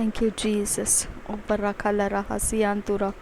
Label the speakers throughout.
Speaker 1: Thank you, Jesus. Obarakala raha siantura.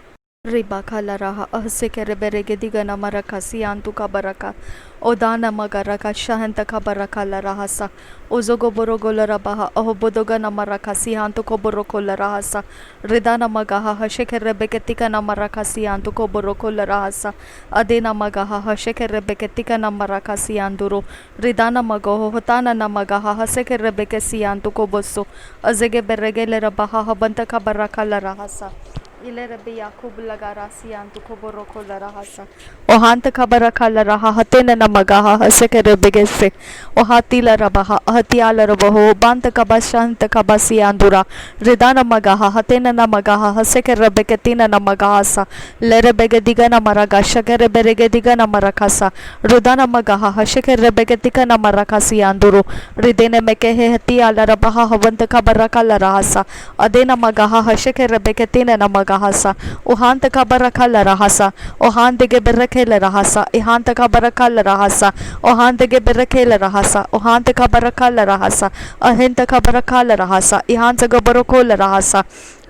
Speaker 1: Ribakala raha ahsekere berege digana maraka siantu kabaraka. Odana magaraka shahanta kabarakala rahasa. Ozogo borogola rabaha ahobodoga namaraka siantu koborokola rahasa. Ridana magaha hashekere beketika namaraka siantu koborokola rahasa. Adena magaha hashekere beketika namaraka sianduro. Ridana magaho hotana namagaha hasekere beke siantu koboso. Azege beregele rabaha habanta kabarakala rahasa. Ile रबी याकूब लगा रासी आंतु को बोरो को लराहसा ओ हांत खबर खल रहा हते न नमगा हसे के रबगे से ओ हाती ल रबहा हतिया ल रबहो बांत कबा शांत कबा सी आंदुरा रिदा नमगा हते न नमगा हसे के रबगे तीन नमगा सा ले रबगे दिगा न मरगा शके रबगे दिगा न मरखासा रुदा नमगा हसे के रबगे तिका न मरखासी आंदुरो रिदे ने में के हतिया ल रबहा हवंत खबर खल रहासा अदे नमगा हसे के रबगे तीन नमगा Gahasa, Ohanta Kabarakala Rahasa, Ohante Berekela Rahasa, Ihanta Kabarakala Rahasa, Ohante Berekela Rahasa, Ohante Kabarakala Rahasa, Ahenta Kabarakala Rahasa, Ihanta Gabarokola Rahasa.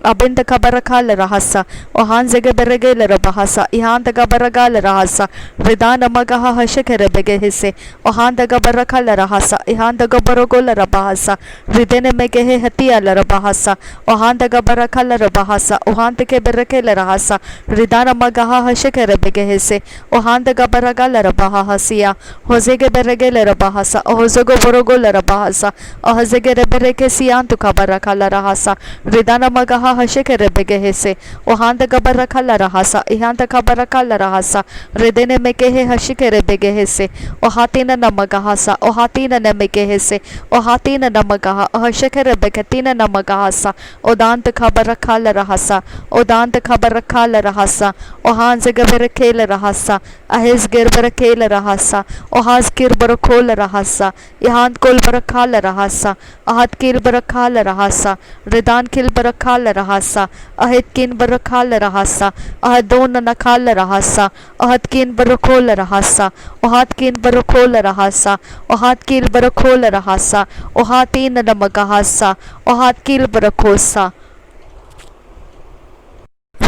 Speaker 1: Abinda kabarakala rahasa o hanzege beregele rabahasa ihanda gabaragala rahasa ridana magaha hashekere bege hisse o handa gabarakala rahasa ihanda gabarogola rabahasa ridene megehe hatia la rabahasa o handa gabarakala rabahasa o handa ke berekele rahasa ridana magaha hashekere bege hisse o handa gabaragala rabahasiya hozege beregele rabahasa o hozogo borogola rabahasa o hozege bereke siyantu kabarakala rahasa ridana magaha हशे रबेगे हेसे ओ हांद गबर रखल रहसा इहांत खबर रखल रहसा रिदेने में के हशे के रबेगे हेसे ओ हातीन नमगहासा ओ हातीन नमेगे हेसे ओ हातीन नमगहा हशे के रबेगे तीन नमगहासा ओ दांत खबर रखल रहसा ओ दांत खबर रखल रहसा ओ हांज गबर खेल रहसा अहेस गिरबर खेल रहसा ओ हास गिरबर खोल रहसा इहांत कोल बर खाल रहसा आहत किल बर खाल रहसा रिदान किल बर खाल rahasa ahit kin barakal rahasa ahadon nakal rahasa ahat kin barakol rahasa ohat kin barakol rahasa ohat kil barakol rahasa ohatin namagahasa ohat kil barakosa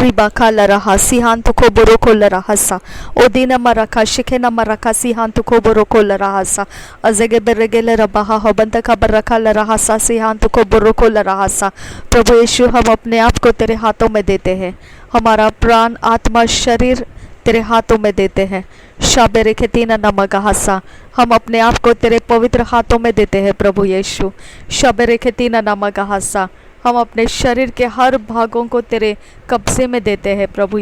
Speaker 1: Ribakala raha sihantu ko borokola rahasa odina maraka shikena maraka sihantu ko borokola rahasa azege beregele rabaha हबंत का बरकल रहसा सिहांत को बरोकोल रहसा प्रभु यीशु हम अपने आप को तेरे हाथों में देते हैं हमारा प्राण आत्मा शरीर तेरे हाथों में देते हैं शाबेरे खेतीना नमगहासा हम अपने आप को तेरे पवित्र हाथों में देते हैं प्रभु यीशु शाबेरे खेतीना नमगहासा हम अपने शरीर के हर भागों को तेरे कब्जे में देते हैं प्रभु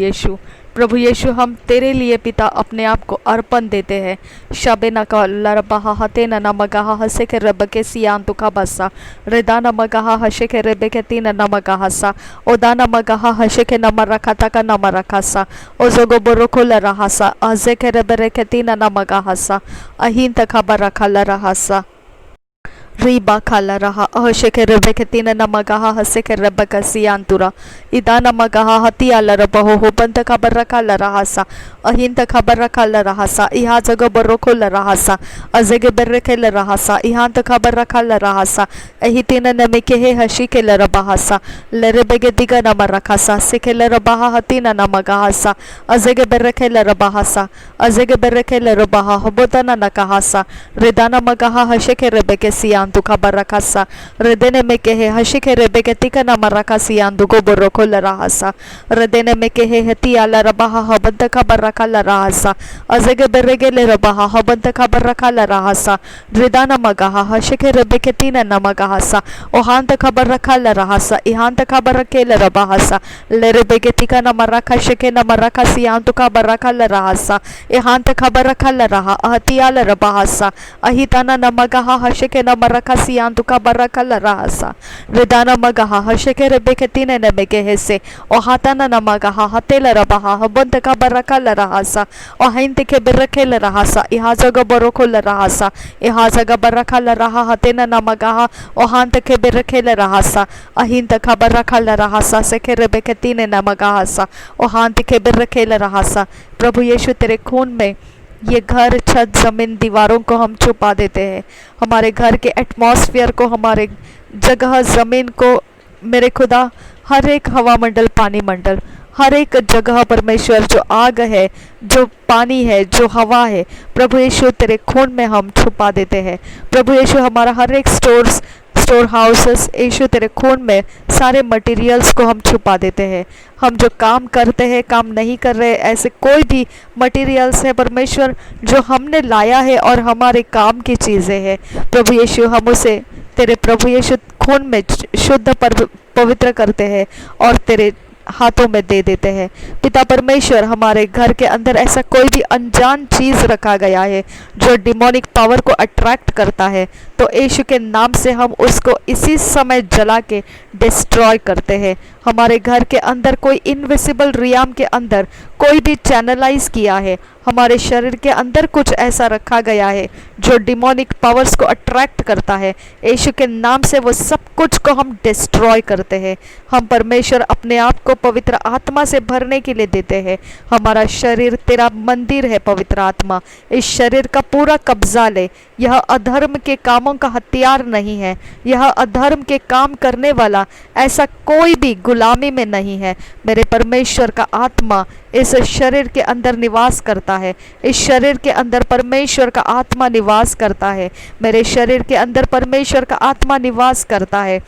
Speaker 1: यीशु हम तेरे लिए पिता अपने आप को अर्पण देते हैं शबे न का लरबहा हते न नमगहा हसे के रब के सियांतु का बसा रेदा नमगहा हसे के रब के तीन नमगहासा ओदा नमगहा हसे के नम रखता का नम रखासा ओजोगो बोरोको लरहासा अजे के रब के तीन नमगहासा अहिन तक खबर रखा लरहासा Riba kala raha ahshe ke rebeke tina namagaha hase ke rebeka siyantura ida namagaha hatiya la rabaho hobanta khabara kala rahasa ahinta khabara kala rahasa iha jaga boroko la rahasa azege bereke la rahasa ihanta khabara kala rahasa ahitina nameke he hashi ke la rabahasa lerebege diga namarakasa seke la rabaha hatina namagahasa azege bereke la rabahasa azege bereke la rabaha hobotana nakahasa redana magaha hashe ke rebeke siyan tu kabarakasa redene में के है हशी के रेबे के तिका न मरकासी आंदु को बोरोको लराहसा redene में के है हती आला रबाहा हबंत खबरका लराहसा अजगे बेरेगे ले रबाहा हबंत खबरका लराहसा रिदाना मगाहा हशी के रेबे के तीन न मगाहसा ओहांत खबरका लराहसा इहांत खबरके ले रबाहसा ले रेबे के तिका न मरका शके न मरकासी आंदु खबरका लराहसा इहांत खबरका लराहा हती आला रबाहसा अहिताना न मगाहा हशी के न Kasiyantu kabarakala rahasa redana magaha hasheke rebeke tine nemege hese o hatana namagaha hatela rabaha habonta kabarakala rahasa o hainte ke berekela rahasa ihazaga borokula rahasa ihazaga barakala raha hatena namagaha o hanta ke berekela rahasa ahinta kabarakala rahasa seke rebeke tine namagahasa o hante ke berekela rahasa प्रभु यीशु तेरे खून में ये घर छत ज़मीन दीवारों को हम छुपा देते हैं हमारे घर के एटमॉस्फेयर को हमारे जगह ज़मीन को मेरे खुदा, हर एक हवा मंडल, पानी मंडल, हर एक जगह परमेश्वर जो आग है, जो पानी है, जो हवा है, प्रभु यीशु तेरे खून में हम छुपा देते हैं। प्रभु यीशु हमारा हर एक स्टोर हाउसेस, यीशु तेरे खून में सारे मटेरियल्स को हम छुपा देते हैं। हम जो काम करते हैं, काम नहीं कर रहे, ऐसे कोई भी मटेरियल्स है परमेश्वर जो हमने लाया है और हमारे काम की चीज़ें हैं, प्रभु यीशु हम उसे तेरे प्रभु यीशु खून में शुद्ध पवित्र करते हैं और तेरे हाथों में दे देते हैं। पिता परमेश्वर, हमारे घर के अंदर ऐसा कोई भी अनजान चीज़ रखा गया है जो डिमोनिक पावर को अट्रैक्ट करता है, तो यीशु के नाम से हम उसको इसी समय जला के डिस्ट्रॉय करते हैं। हमारे घर के अंदर कोई इनविजिबल रियाम के अंदर कोई भी चैनलाइज किया है, हमारे शरीर के अंदर कुछ ऐसा रखा गया है जो डिमोनिक पावर्स को अट्रैक्ट करता है, यीशु के नाम से वो सब कुछ को हम डिस्ट्रॉय करते हैं। हम परमेश्वर अपने आप को पवित्र आत्मा से भरने के लिए देते हैं। हमारा शरीर तेरा मंदिर है पवित्र आत्मा, इस शरीर का पूरा कब्जा ले। यह अधर्म के कामों का हथियार नहीं है, यह अधर्म के काम करने वाला ऐसा कोई भी गुलामी में नहीं है। मेरे परमेश्वर का आत्मा इस शरीर के अंदर निवास करता है, इस शरीर के अंदर परमेश्वर का आत्मा निवास करता है, मेरे शरीर के अंदर परमेश्वर का आत्मा निवास करता है।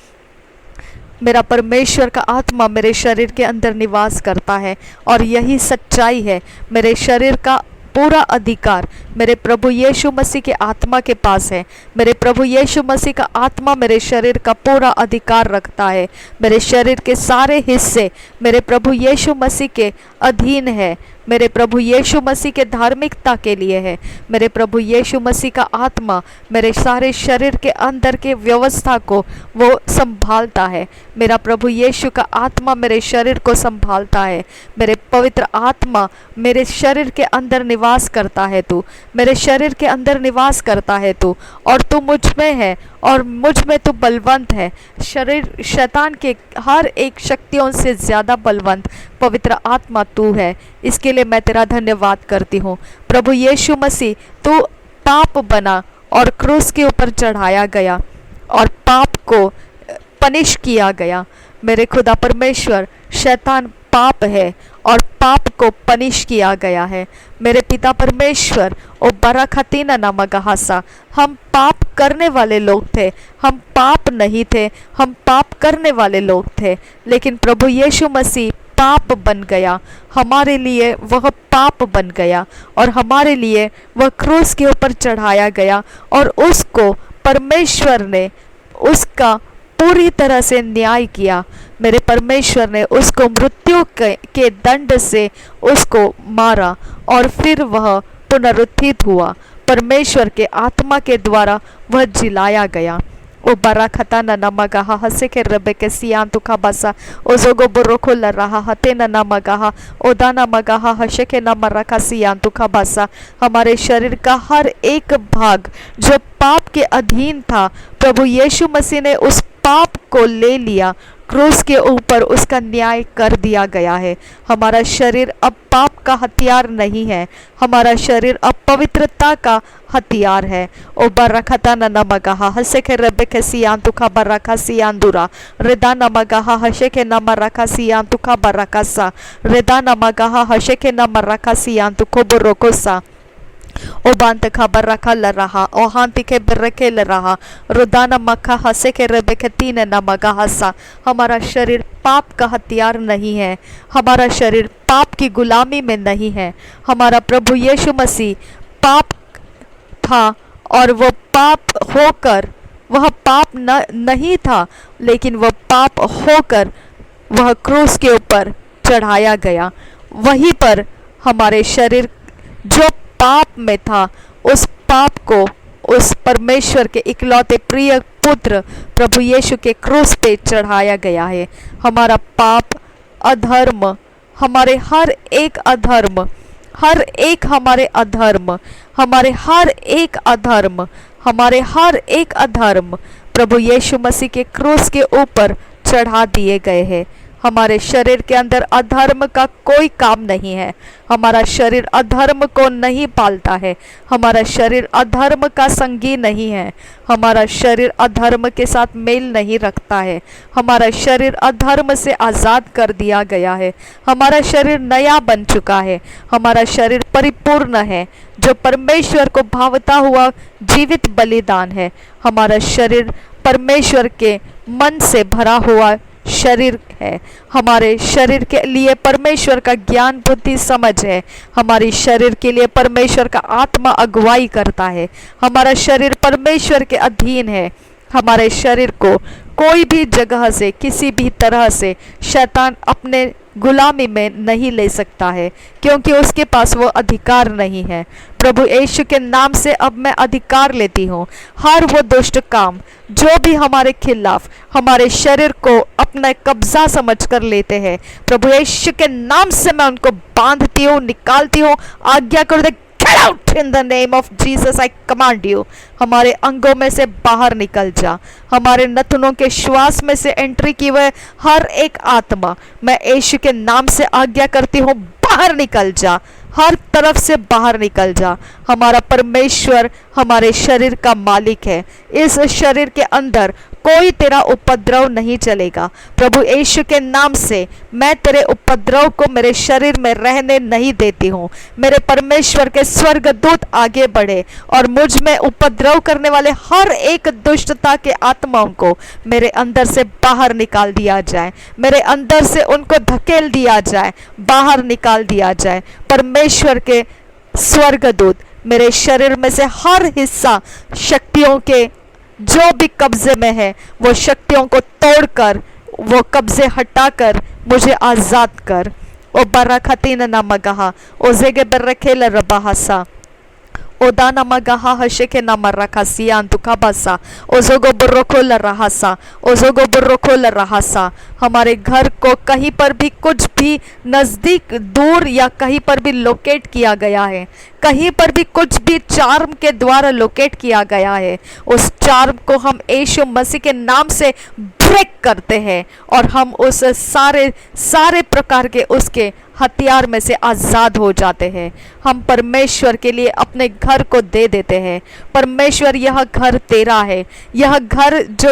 Speaker 1: मेरा परमेश्वर का आत्मा मेरे शरीर के अंदर निवास करता है और यही सच्चाई है। मेरे शरीर का पूरा अधिकार मेरे प्रभु यीशु मसीह के आत्मा के पास है। मेरे प्रभु यीशु मसीह का आत्मा मेरे शरीर का पूरा अधिकार रखता है। मेरे शरीर के सारे हिस्से मेरे प्रभु यीशु मसीह के अधीन है, मेरे प्रभु यीशु मसीह के धार्मिकता के लिए है। मेरे प्रभु यीशु मसीह का आत्मा मेरे सारे शरीर के अंदर के व्यवस्था को वो संभालता है। मेरा प्रभु यीशु का आत्मा मेरे शरीर को संभालता है। मेरे पवित्र आत्मा मेरे शरीर के अंदर निवास करता है तू, मेरे शरीर के अंदर निवास करता है तू, और तू मुझ में है और मुझ में तू बलवंत है। शरीर शैतान के हर एक शक्तियों से ज़्यादा बलवंत पवित्र आत्मा तू है। इसके लिए मैं तेरा धन्यवाद करती हूँ। प्रभु यीशु मसीह, तू पाप बना और क्रूस के ऊपर चढ़ाया गया और पाप को पनिश किया गया। मेरे खुदा परमेश्वर, शैतान पाप है और पाप को पनिश किया गया है। मेरे पिता परमेश्वर, ओ बराखतीना नमगहासा, हम पाप करने वाले लोग थे, हम पाप नहीं थे, हम पाप करने वाले लोग थे, लेकिन प्रभु यीशु मसीह पाप बन गया हमारे लिए, वह पाप बन गया और हमारे लिए वह क्रूस के ऊपर चढ़ाया गया और उसको परमेश्वर ने उसका पूरी तरह से न्याय किया। मेरे परमेश्वर ने उसको मृत्यु के दंड से उसको मारा और फिर वह पुनरुत्थित हुआ। परमेश्वर के आत्मा के द्वारा वह जिलाया गया। ओ बराखता न नमगहा हसे के रबे के सियान तुखा बसा ओ जोगो बुरोखो ल रहा हते न नमगहा ओ दाना मगहा हसे के न मरखा सियान तुखा बसा। हमारे शरीर का हर एक भाग जो पाप के अधीन था, प्रभु यीशु मसीह ने उस पाप को ले लिया, क्रूस के ऊपर उसका न्याय कर दिया गया है। हमारा शरीर अब पाप का हथियार नहीं है, हमारा शरीर अब पवित्रता का हथियार है। ओ बरखता न नमगहा हसे के रबे के सियान तुखा बरखा सियान दुरा रेदा नमगहा हसे के न मरखा सियान तुखा बरखसा रेदा नमगहा हसे के न मरखा सियान तुखो बुरोकोसा ओ बांत खबर रखा ल रहा ओ हांति के बरके ल रहा रुदाना मक्खा हंसे के रबे के तीन न मगा हंसा। हमारा शरीर पाप का हथियार नहीं है, हमारा शरीर पाप की गुलामी में नहीं है। हमारा प्रभु यीशु मसीह पाप था और वो पाप होकर, वह पाप नहीं था, लेकिन वह पाप होकर वह क्रूस के ऊपर चढ़ाया गया। वहीं पर हमारे शरीर जो पाप में था, उस पाप को उस परमेश्वर के इकलौते प्रिय पुत्र प्रभु यीशु के क्रूस पे चढ़ाया गया है। हमारा पाप, अधर्म, हमारे हर एक अधर्म, हर एक हमारे अधर्म, हमारे हर एक अधर्म, हमारे हर एक अधर्म प्रभु यीशु मसीह के क्रूस के ऊपर चढ़ा दिए गए हैं। हमारे शरीर के अंदर अधर्म का कोई काम नहीं है। हमारा शरीर अधर्म को नहीं पालता है। हमारा शरीर अधर्म का संगी नहीं है। हमारा शरीर अधर्म के साथ मेल नहीं रखता है। हमारा शरीर अधर्म से आज़ाद कर दिया गया है। हमारा शरीर नया बन चुका है। हमारा शरीर परिपूर्ण है, जो परमेश्वर को भावता हुआ जीवित बलिदान है। हमारा शरीर परमेश्वर के मन से भरा हुआ शरीर है। हमारे शरीर के लिए परमेश्वर का ज्ञान बुद्धि समझ है। हमारी शरीर के लिए परमेश्वर का आत्मा अगुवाई करता है। हमारा शरीर परमेश्वर के अधीन है। हमारे शरीर को कोई भी जगह से किसी भी तरह से शैतान अपने गुलामी में नहीं ले सकता है, क्योंकि उसके पास वो अधिकार नहीं है। प्रभु यीशु के नाम से अब मैं अधिकार लेती हूँ। हर वो दुष्ट काम जो भी हमारे खिलाफ हमारे शरीर को अपना कब्जा समझ कर लेते हैं, प्रभु यीशु के नाम से मैं उनको बांधती हूँ, निकालती हूँ। आज्ञा कर दे, Get out in the name of Jesus, I command you। हमारे अंगों में से बाहर निकल जा। हमारे नथनों के श्वास में से एंट्री की हुए हर एक आत्मा, मैं यीशु के नाम से आज्ञा करती हूँ, बाहर निकल जा। हर तरफ से बाहर निकल जा। हमारा परमेश्वर हमारे शरीर का मालिक है। इस शरीर के अंदर कोई तेरा उपद्रव नहीं चलेगा। प्रभु यीशु के नाम से मैं तेरे उपद्रव को मेरे शरीर में रहने नहीं देती हूँ। मेरे परमेश्वर के स्वर्गदूत आगे बढ़े और मुझ में उपद्रव करने वाले हर एक दुष्टता के आत्माओं को मेरे अंदर से बाहर निकाल दिया जाए। मेरे अंदर से उनको धकेल दिया जाए, बाहर निकाल दिया जाए। परमेश्वर के स्वर्गदूत मेरे शरीर में से हर हिस्सा शक्तियों के जो भी कब्जे में है, वो शक्तियों को तोड़कर, वो कब्जे हटाकर मुझे आज़ाद कर। ओ बरखतीन नमगहा ओ जेगे बरखेल रबाहसा ओदाना मगाहा हशेके नमरका सियांतु कबसा ओजोगो बुर्रोकोल रहसा ओजोगो बुर्रोकोल रहसा। हमारे घर को कहीं पर भी कुछ भी नज़दीक, दूर या कहीं पर भी लोकेट किया गया है, कहीं पर भी कुछ भी चार्म के द्वारा लोकेट किया गया है, उस चार्म को हम यीशु मसीह के नाम से ब्रेक करते हैं और हम उस सारे प्रकार के उसके हथियार में से आज़ाद हो जाते हैं। हम परमेश्वर के लिए अपने घर को दे देते हैं। परमेश्वर, यह घर तेरा है। यह घर जो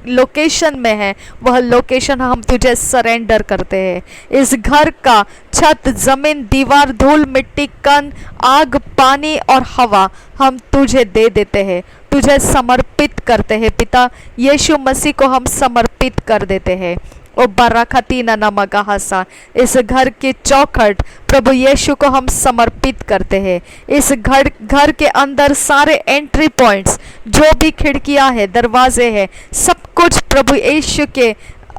Speaker 1: लोकेशन में है, वह लोकेशन हम तुझे सरेंडर करते हैं। इस घर का छत, जमीन, दीवार, धूल, मिट्टी, कण, आग, पानी और हवा हम तुझे दे देते हैं, तुझे समर्पित करते हैं। पिता यीशु मसीह को हम समर्पित कर देते हैं। ओ बरखतीना नमगहासा, इस घर की चौखट प्रभु यीशु को हम समर्पित करते हैं। इस घर के अंदर सारे एंट्री पॉइंट्स, जो भी खिड़कियां हैं, दरवाजे हैं, सब कुछ प्रभु यीशु के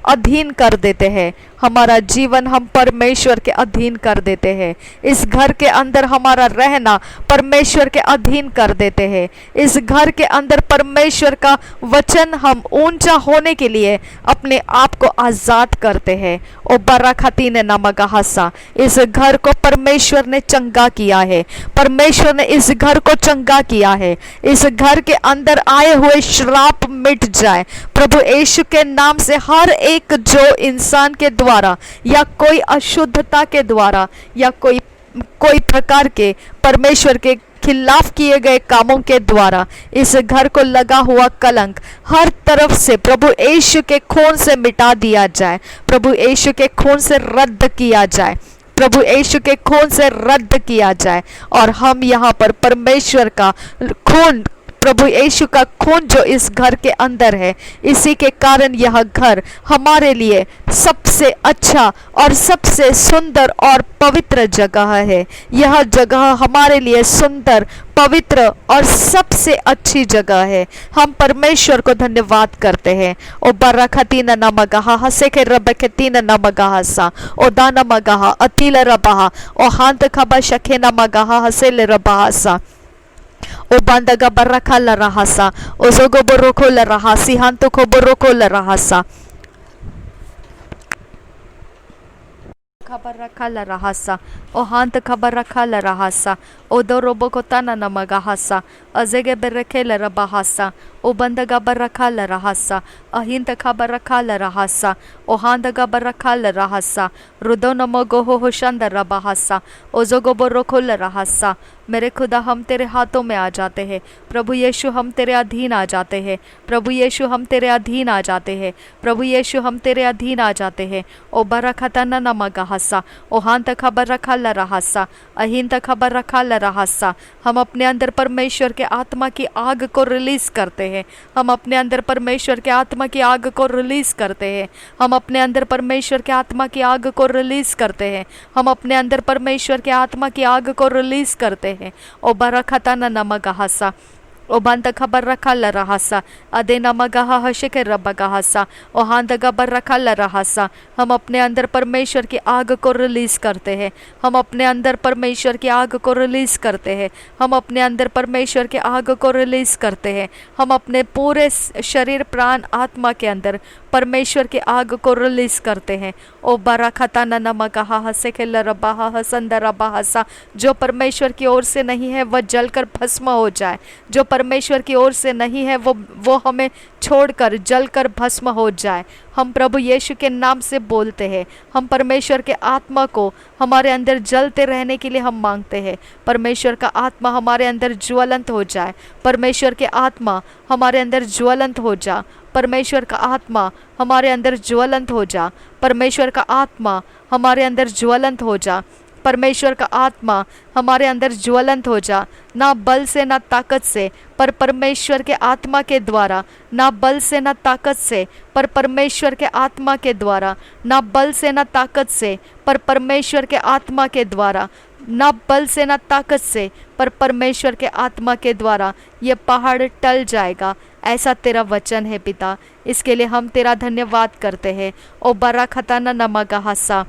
Speaker 1: अधीन कर देते हैं। हमारा जीवन हम परमेश्वर के अधीन कर देते हैं। इस घर के अंदर हमारा रहना परमेश्वर के अधीन कर देते हैं। इस घर के अंदर परमेश्वर का वचन हम ऊंचा होने के लिए अपने आप को आज़ाद करते हैं। ओ बरखतीन नमगहासा, इस घर को परमेश्वर ने चंगा किया है। परमेश्वर ने इस घर को चंगा किया है। इस घर के अंदर आए हुए श्राप मिट जाए प्रभु यीशु के नाम से। हर एक जो इंसान के द्वारा या कोई अशुद्धता के द्वारा या कोई प्रकार के परमेश्वर के खिलाफ किए गए कामों के द्वारा इस घर को लगा हुआ कलंक हर तरफ से प्रभु यीशु के खून से मिटा दिया जाए। प्रभु यीशु के खून से रद्द किया जाए। प्रभु यीशु के खून से रद्द किया जाए। और हम यहाँ पर परमेश्वर का खून, प्रभु यीशु का खून जो इस घर के अंदर है, इसी के कारण यह घर हमारे लिए सबसे अच्छा और सबसे सुंदर और पवित्र जगह है। यह जगह हमारे लिए सुंदर, पवित्र और सबसे अच्छी जगह है। हम परमेश्वर को धन्यवाद करते हैं। ओ बरखतीन नमगहा हसेके रबखतीन नमगहासा ओ दानमगहा अतिल रबहा ओ हांत खबा शखे नमगहा हसेल रबहासा ओ बंदगा बरखा ल रहसा ओ जोगो बरोको ल रहसी हांतो को बरोको ल रहसा खबर रखा ल रहसा ओ हांत खबर रखा ल रहसा ओ दो रोबो को तना नमगहासा अजेगे बेरखे ल रबहासा Obandaga barakala rahasa, ahintaka barakala rahasa, ohandaga barakala rahasa, रुदोन मगोहो होशंद रबाहसा, ओजोगोबो रोखोल रहसा। मेरे खुदा हम तेरे हाथों में आ जाते हैं, प्रभु यीशु हम तेरे अधीन आ जाते हैं, प्रभु यीशु हम तेरे अधीन आ जाते हैं, प्रभु यीशु हम तेरे अधीन आ जाते हैं। ओ बरखता न नमगहसा, ओ हान तक खबर रखा ल रहसा, अहीन तक खबर रखा ल रहसा। हम अपने अंदर परमेश्वर के आत्मा की आग को रिलीज करते हैं, हम अपने अंदर परमेश्वर के आत्मा की आग को रिलीज करते हैं, हम अपने अंदर परमेश्वर के आत्मा की आग को रिलीज करते हैं, हम अपने अंदर परमेश्वर के आत्मा की आग को रिलीज करते हैं। ओ बरखता न नमगहसा, ओ बंद खबर रखा ल रहसा, अदे नमगहा हशे के रबगहसा, ओ हांद गबर रखा ल रहसा। हम अपने अंदर परमेश्वर की आग को रिलीज करते हैं, हम अपने अंदर परमेश्वर की आग को रिलीज करते हैं, हम अपने अंदर परमेश्वर की आग को रिलीज करते हैं। हम अपने पूरे शरीर प्राण आत्मा के अंदर परमेश्वर की आग को रिलीज करते हैं। ओ बरखता न नमगहा हसे के लरबाहा हसंद रबाहसा। जो परमेश्वर की ओर से नहीं है वह जलकर भस्म हो जाए, जो परमेश्वर की ओर से नहीं है वो हमें छोड़कर जलकर भस्म हो जाए। हम प्रभु यीशु के नाम से बोलते हैं, हम परमेश्वर के आत्मा को हमारे अंदर जलते रहने के लिए हम मांगते हैं। परमेश्वर का आत्मा हमारे अंदर ज्वलंत हो जाए, परमेश्वर के आत्मा हमारे अंदर ज्वलंत हो जा, परमेश्वर का आत्मा हमारे अंदर ज्वलंत हो जा, परमेश्वर का आत्मा हमारे अंदर ज्वलंत हो जा, परमेश्वर का आत्मा हमारे अंदर ज्वलंत हो जा। ना बल से ना ताकत से, पर परमेश्वर के आत्मा के द्वारा, ना बल से ना ताकत से, पर परमेश्वर के आत्मा के द्वारा, ना बल से ना ताकत से, पर परमेश्वर के आत्मा के द्वारा, ना बल से ना ताकत से, पर परमेश्वर के आत्मा के द्वारा ये पहाड़ टल जाएगा। ऐसा तेरा वचन है पिता, इसके लिए हम तेरा धन्यवाद करते हैं। ओ बरखता न नमगहसा,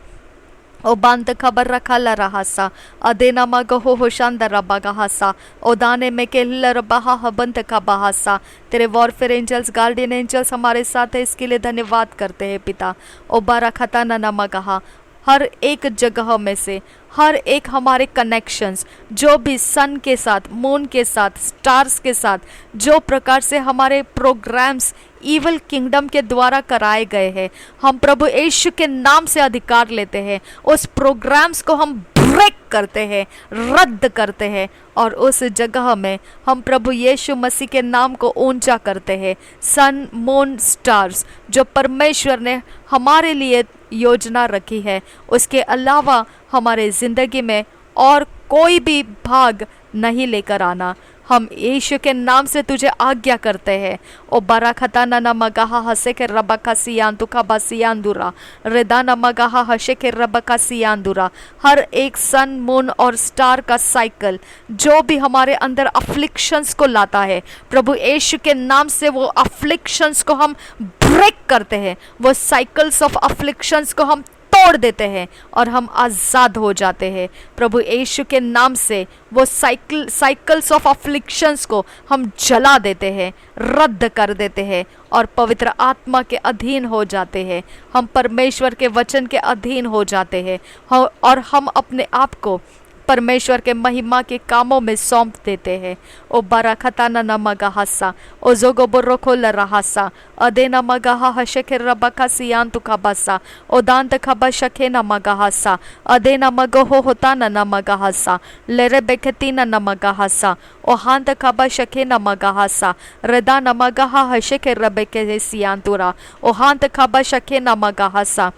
Speaker 1: ओ बंद खबर रखा ल रहसा, अदेना मगहो होशांद रबागहसा, ओ दाने में के लरबाहा हबंत का बहासा। तेरे वॉरफेयर एंजल्स, गार्डियन एंजल्स हमारे साथ है, इसके लिए धन्यवाद करते हैं पिता। ओ बरखता न नमगहा, हर एक जगह में से, हर एक हमारे कनेक्शंस जो भी सन के साथ, मून के साथ, स्टार्स के साथ, जो प्रकार से हमारे प्रोग्राम्स ईवल किंगडम के द्वारा कराए गए हैं, हम प्रभु यीशु के नाम से अधिकार लेते हैं। उस प्रोग्राम्स को हम ब्रेक करते हैं, रद्द करते हैं, और उस जगह में हम प्रभु यीशु मसीह के नाम को ऊंचा करते हैं। सन, मून, स्टार्स जो परमेश्वर ने हमारे लिए योजना रखी है, उसके अलावा हमारे ज़िंदगी में और कोई भी भाग नहीं लेकर आना। हम यीशु के नाम से तुझे आज्ञा करते हैं। ओ बरखता न नमगहा हसे के रबका सियांतु का बसियांदुरा, रेदा नमगहा हसे के रबका सियांदुरा। हर एक सन, मून और स्टार का साइकिल जो भी हमारे अंदर अफ्लिक्शंस को लाता है, प्रभु यीशु के नाम से वो अफ्लिक्शंस को हम ब्रेक करते हैं, वो साइकिल्स ऑफ अफ्लिक्शंस को हम तोड़ देते हैं और हम आज़ाद हो जाते हैं। प्रभु यीशु के नाम से वो साइकिल्स ऑफ अफ्लिक्शंस को हम जला देते हैं, रद्द कर देते हैं और पवित्र आत्मा के अधीन हो जाते हैं। हम परमेश्वर के वचन के अधीन हो जाते हैं और हम अपने आप को परमेश्वर के महिमा के कामों में सौंप देते हैं। ओ बरखता न नमगहसा, ओ जोगो बुर्रोखो ल रहसा, अदे नमगहा हशके रबका सियांतु का बसा, ओ दांत खबा शके नमगहसा, अदे नमगहो होता न नमगहसा, लेरे बेखती न नमगहसा, ओ हांत खबा शके नमगहसा, रदा नमगहा हशके रबके सियांतुरा, ओ हांत खबा शके नमगहसा,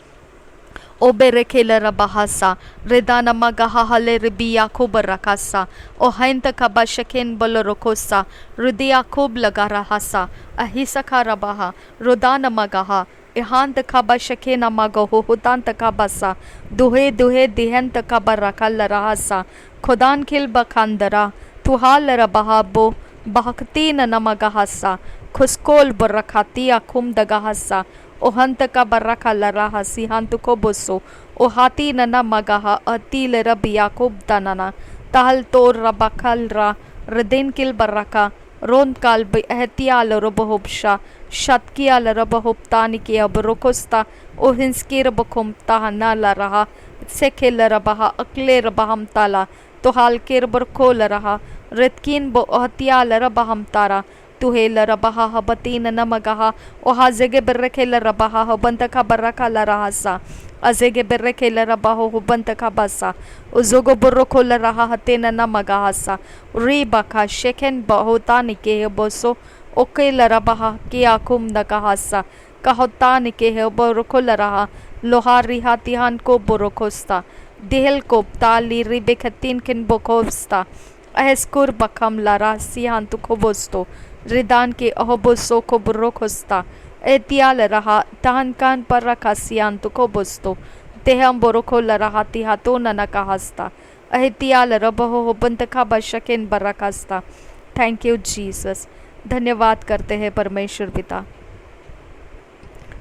Speaker 1: ओ बेरेखेल रबाहसा, रेदा नमगहा हले रिबिया खूब रखासा, ओ हैंत खबा शकेन बल रखोसा, रुदिया खूब लगा रहासा, अहिसखा रबाहा, रुदा नमगहा, इहांत खबा शके नमगहो हुतांत खबासा, दुहे दुहे दिहंत खबर रखल रहासा, खुदान खिल बखांदरा, तुहाल रबाहा बो, बहकती न नमगहसा, खुस्कोल बरखातिया खुम दगहसा, ओ हंत का बर्रखा लराहा सिहांत को बोसो, ओ हाती नना मगाहा अतील रब याकूब तनना, ताल तोर रबखल रा, रदेन किल बर्रखा, रोन काल एहतियाल रबहुबशा, शतकियाल रबहुबतानी की अब रोकोस्ता, ओ हिंसकी रबखुम ताहना लरहा, सेखेल रबहा अकले रबहम ताला, तो हाल के रबरखोल रहा, रितकीन बो अहतियाल रबहम तारा, तुहे लरबहा हबतीन नमगहा ओहाजेगे बर्रखे लरबहा हबंतका बर्रका लरहासा अजेगे बर्रखे लरबहो हबंतका बसा उजोगो बुर्रखो लरहा हतेन नमगहासा री बखा शेखेन बहुता निके बोसो ओके लरबहा की आकुम नकहासा कहता निके बुर्रखो लरहा लोहार रिहा तिहान को बुर्रखोस्ता देहल को ताली रिबेखतीन किन बोकोस्ता अहस्कुर बखम लारा सियान तुखोबोस्तो रिदान के अहोबोसो को बुर्रोखोस्ता एतियाल रहा तहन कान पर रखा सियान तुखोबोस्तो तेहम बोरोखो लरहा तिहातो ननकाहस्ता अहतियाल रबहो होबंतखा बशकेन बरकास्ता। Thank you Jesus. धन्यवाद करते हैं परमेश्वर पिता,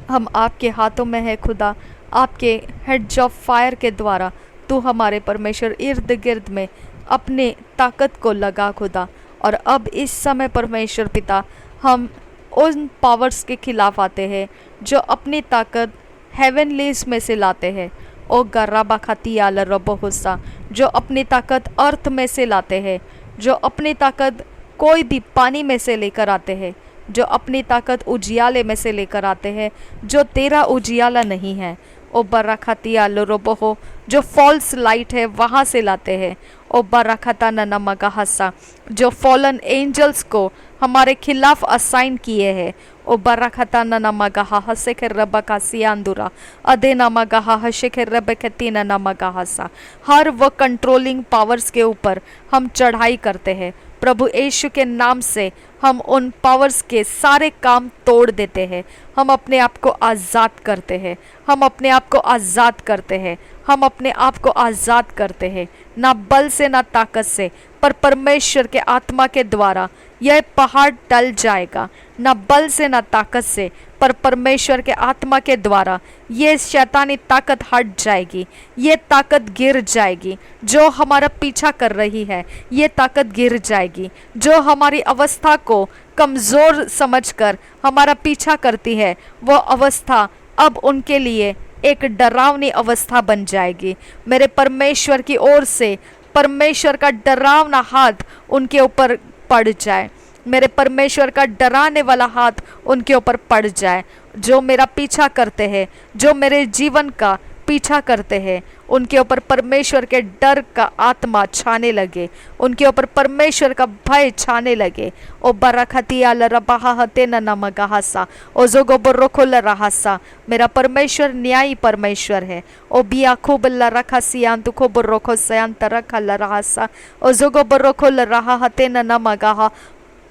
Speaker 1: हम आपके हाथों में है खुदा। आपके हेड्स ऑफ फायर के द्वारा तू हमारे परमेश्वर इर्द गिर्द में अपने ताकत को लगा खुदा। और अब इस समय परमेश्वर पिता हम उन पावर्स के खिलाफ आते हैं जो अपनी ताकत हेवनलीज में से लाते हैं। ओ गर्राबा खतियाल रबोहुस्सा, जो अपनी ताकत अर्थ में से लाते हैं, जो अपनी ताकत कोई भी पानी में से लेकर आते हैं, जो अपनी ताकत उजियाले में से लेकर आते हैं जो तेरा उजियाला नहीं है। ओ बराखतिया लोरोबोहो, जो फॉल्स लाइट है वहाँ से लाते हैं। ओ बराखता ननमगहसा, जो फॉलन एंजल्स को हमारे खिलाफ असाइन किए हैं। ओ बराखता ननमगहा हसेखे रबका सियांदुरा अदे नमगहा हसेखे रबकती ननमगहसा, हर वो कंट्रोलिंग पावर्स के ऊपर हम चढ़ाई करते हैं। प्रभु यीशु के नाम से हम उन पावर्स के सारे काम तोड़ देते हैं। हम अपने आप को आज़ाद करते हैं, हम अपने आप को आज़ाद करते हैं, हम अपने आप को आज़ाद करते हैं, ना बल से ना ताकत से, पर परमेश्वर के आत्मा के द्वारा यह पहाड़ टल जाएगा। ना बल से ना ताकत से, पर परमेश्वर के आत्मा के द्वारा ये शैतानी ताकत हट जाएगी, ये ताकत गिर जाएगी। जो हमारा पीछा कर रही है ये ताकत गिर जाएगी। जो हमारी अवस्था को कमज़ोर समझकर हमारा पीछा करती है वो अवस्था अब उनके लिए एक डरावनी अवस्था बन जाएगी। मेरे परमेश्वर की ओर से परमेश्वर का डरावना हाथ उनके ऊपर पड़ जाए, मेरे परमेश्वर का डराने वाला हाथ उनके ऊपर पड़ जाए। जो मेरा पीछा करते हैं, जो मेरे जीवन का पीछा करते हैं, उनके ऊपर परमेश्वर के डर का आत्मा छाने लगे, उनके ऊपर परमेश्वर का भय छाने लगे। ओ बरखतिया लरबाहा हते नमगहासा ओ जोगो बर्रोखो लरहासा, मेरा परमेश्वर न्यायी परमेश्वर है। ओ बिया खूब लरखा सियान तुखो बर्रोखो सयान तरखा लरहासा ओ जोगो बर्रोखो लरहा हते नमगहा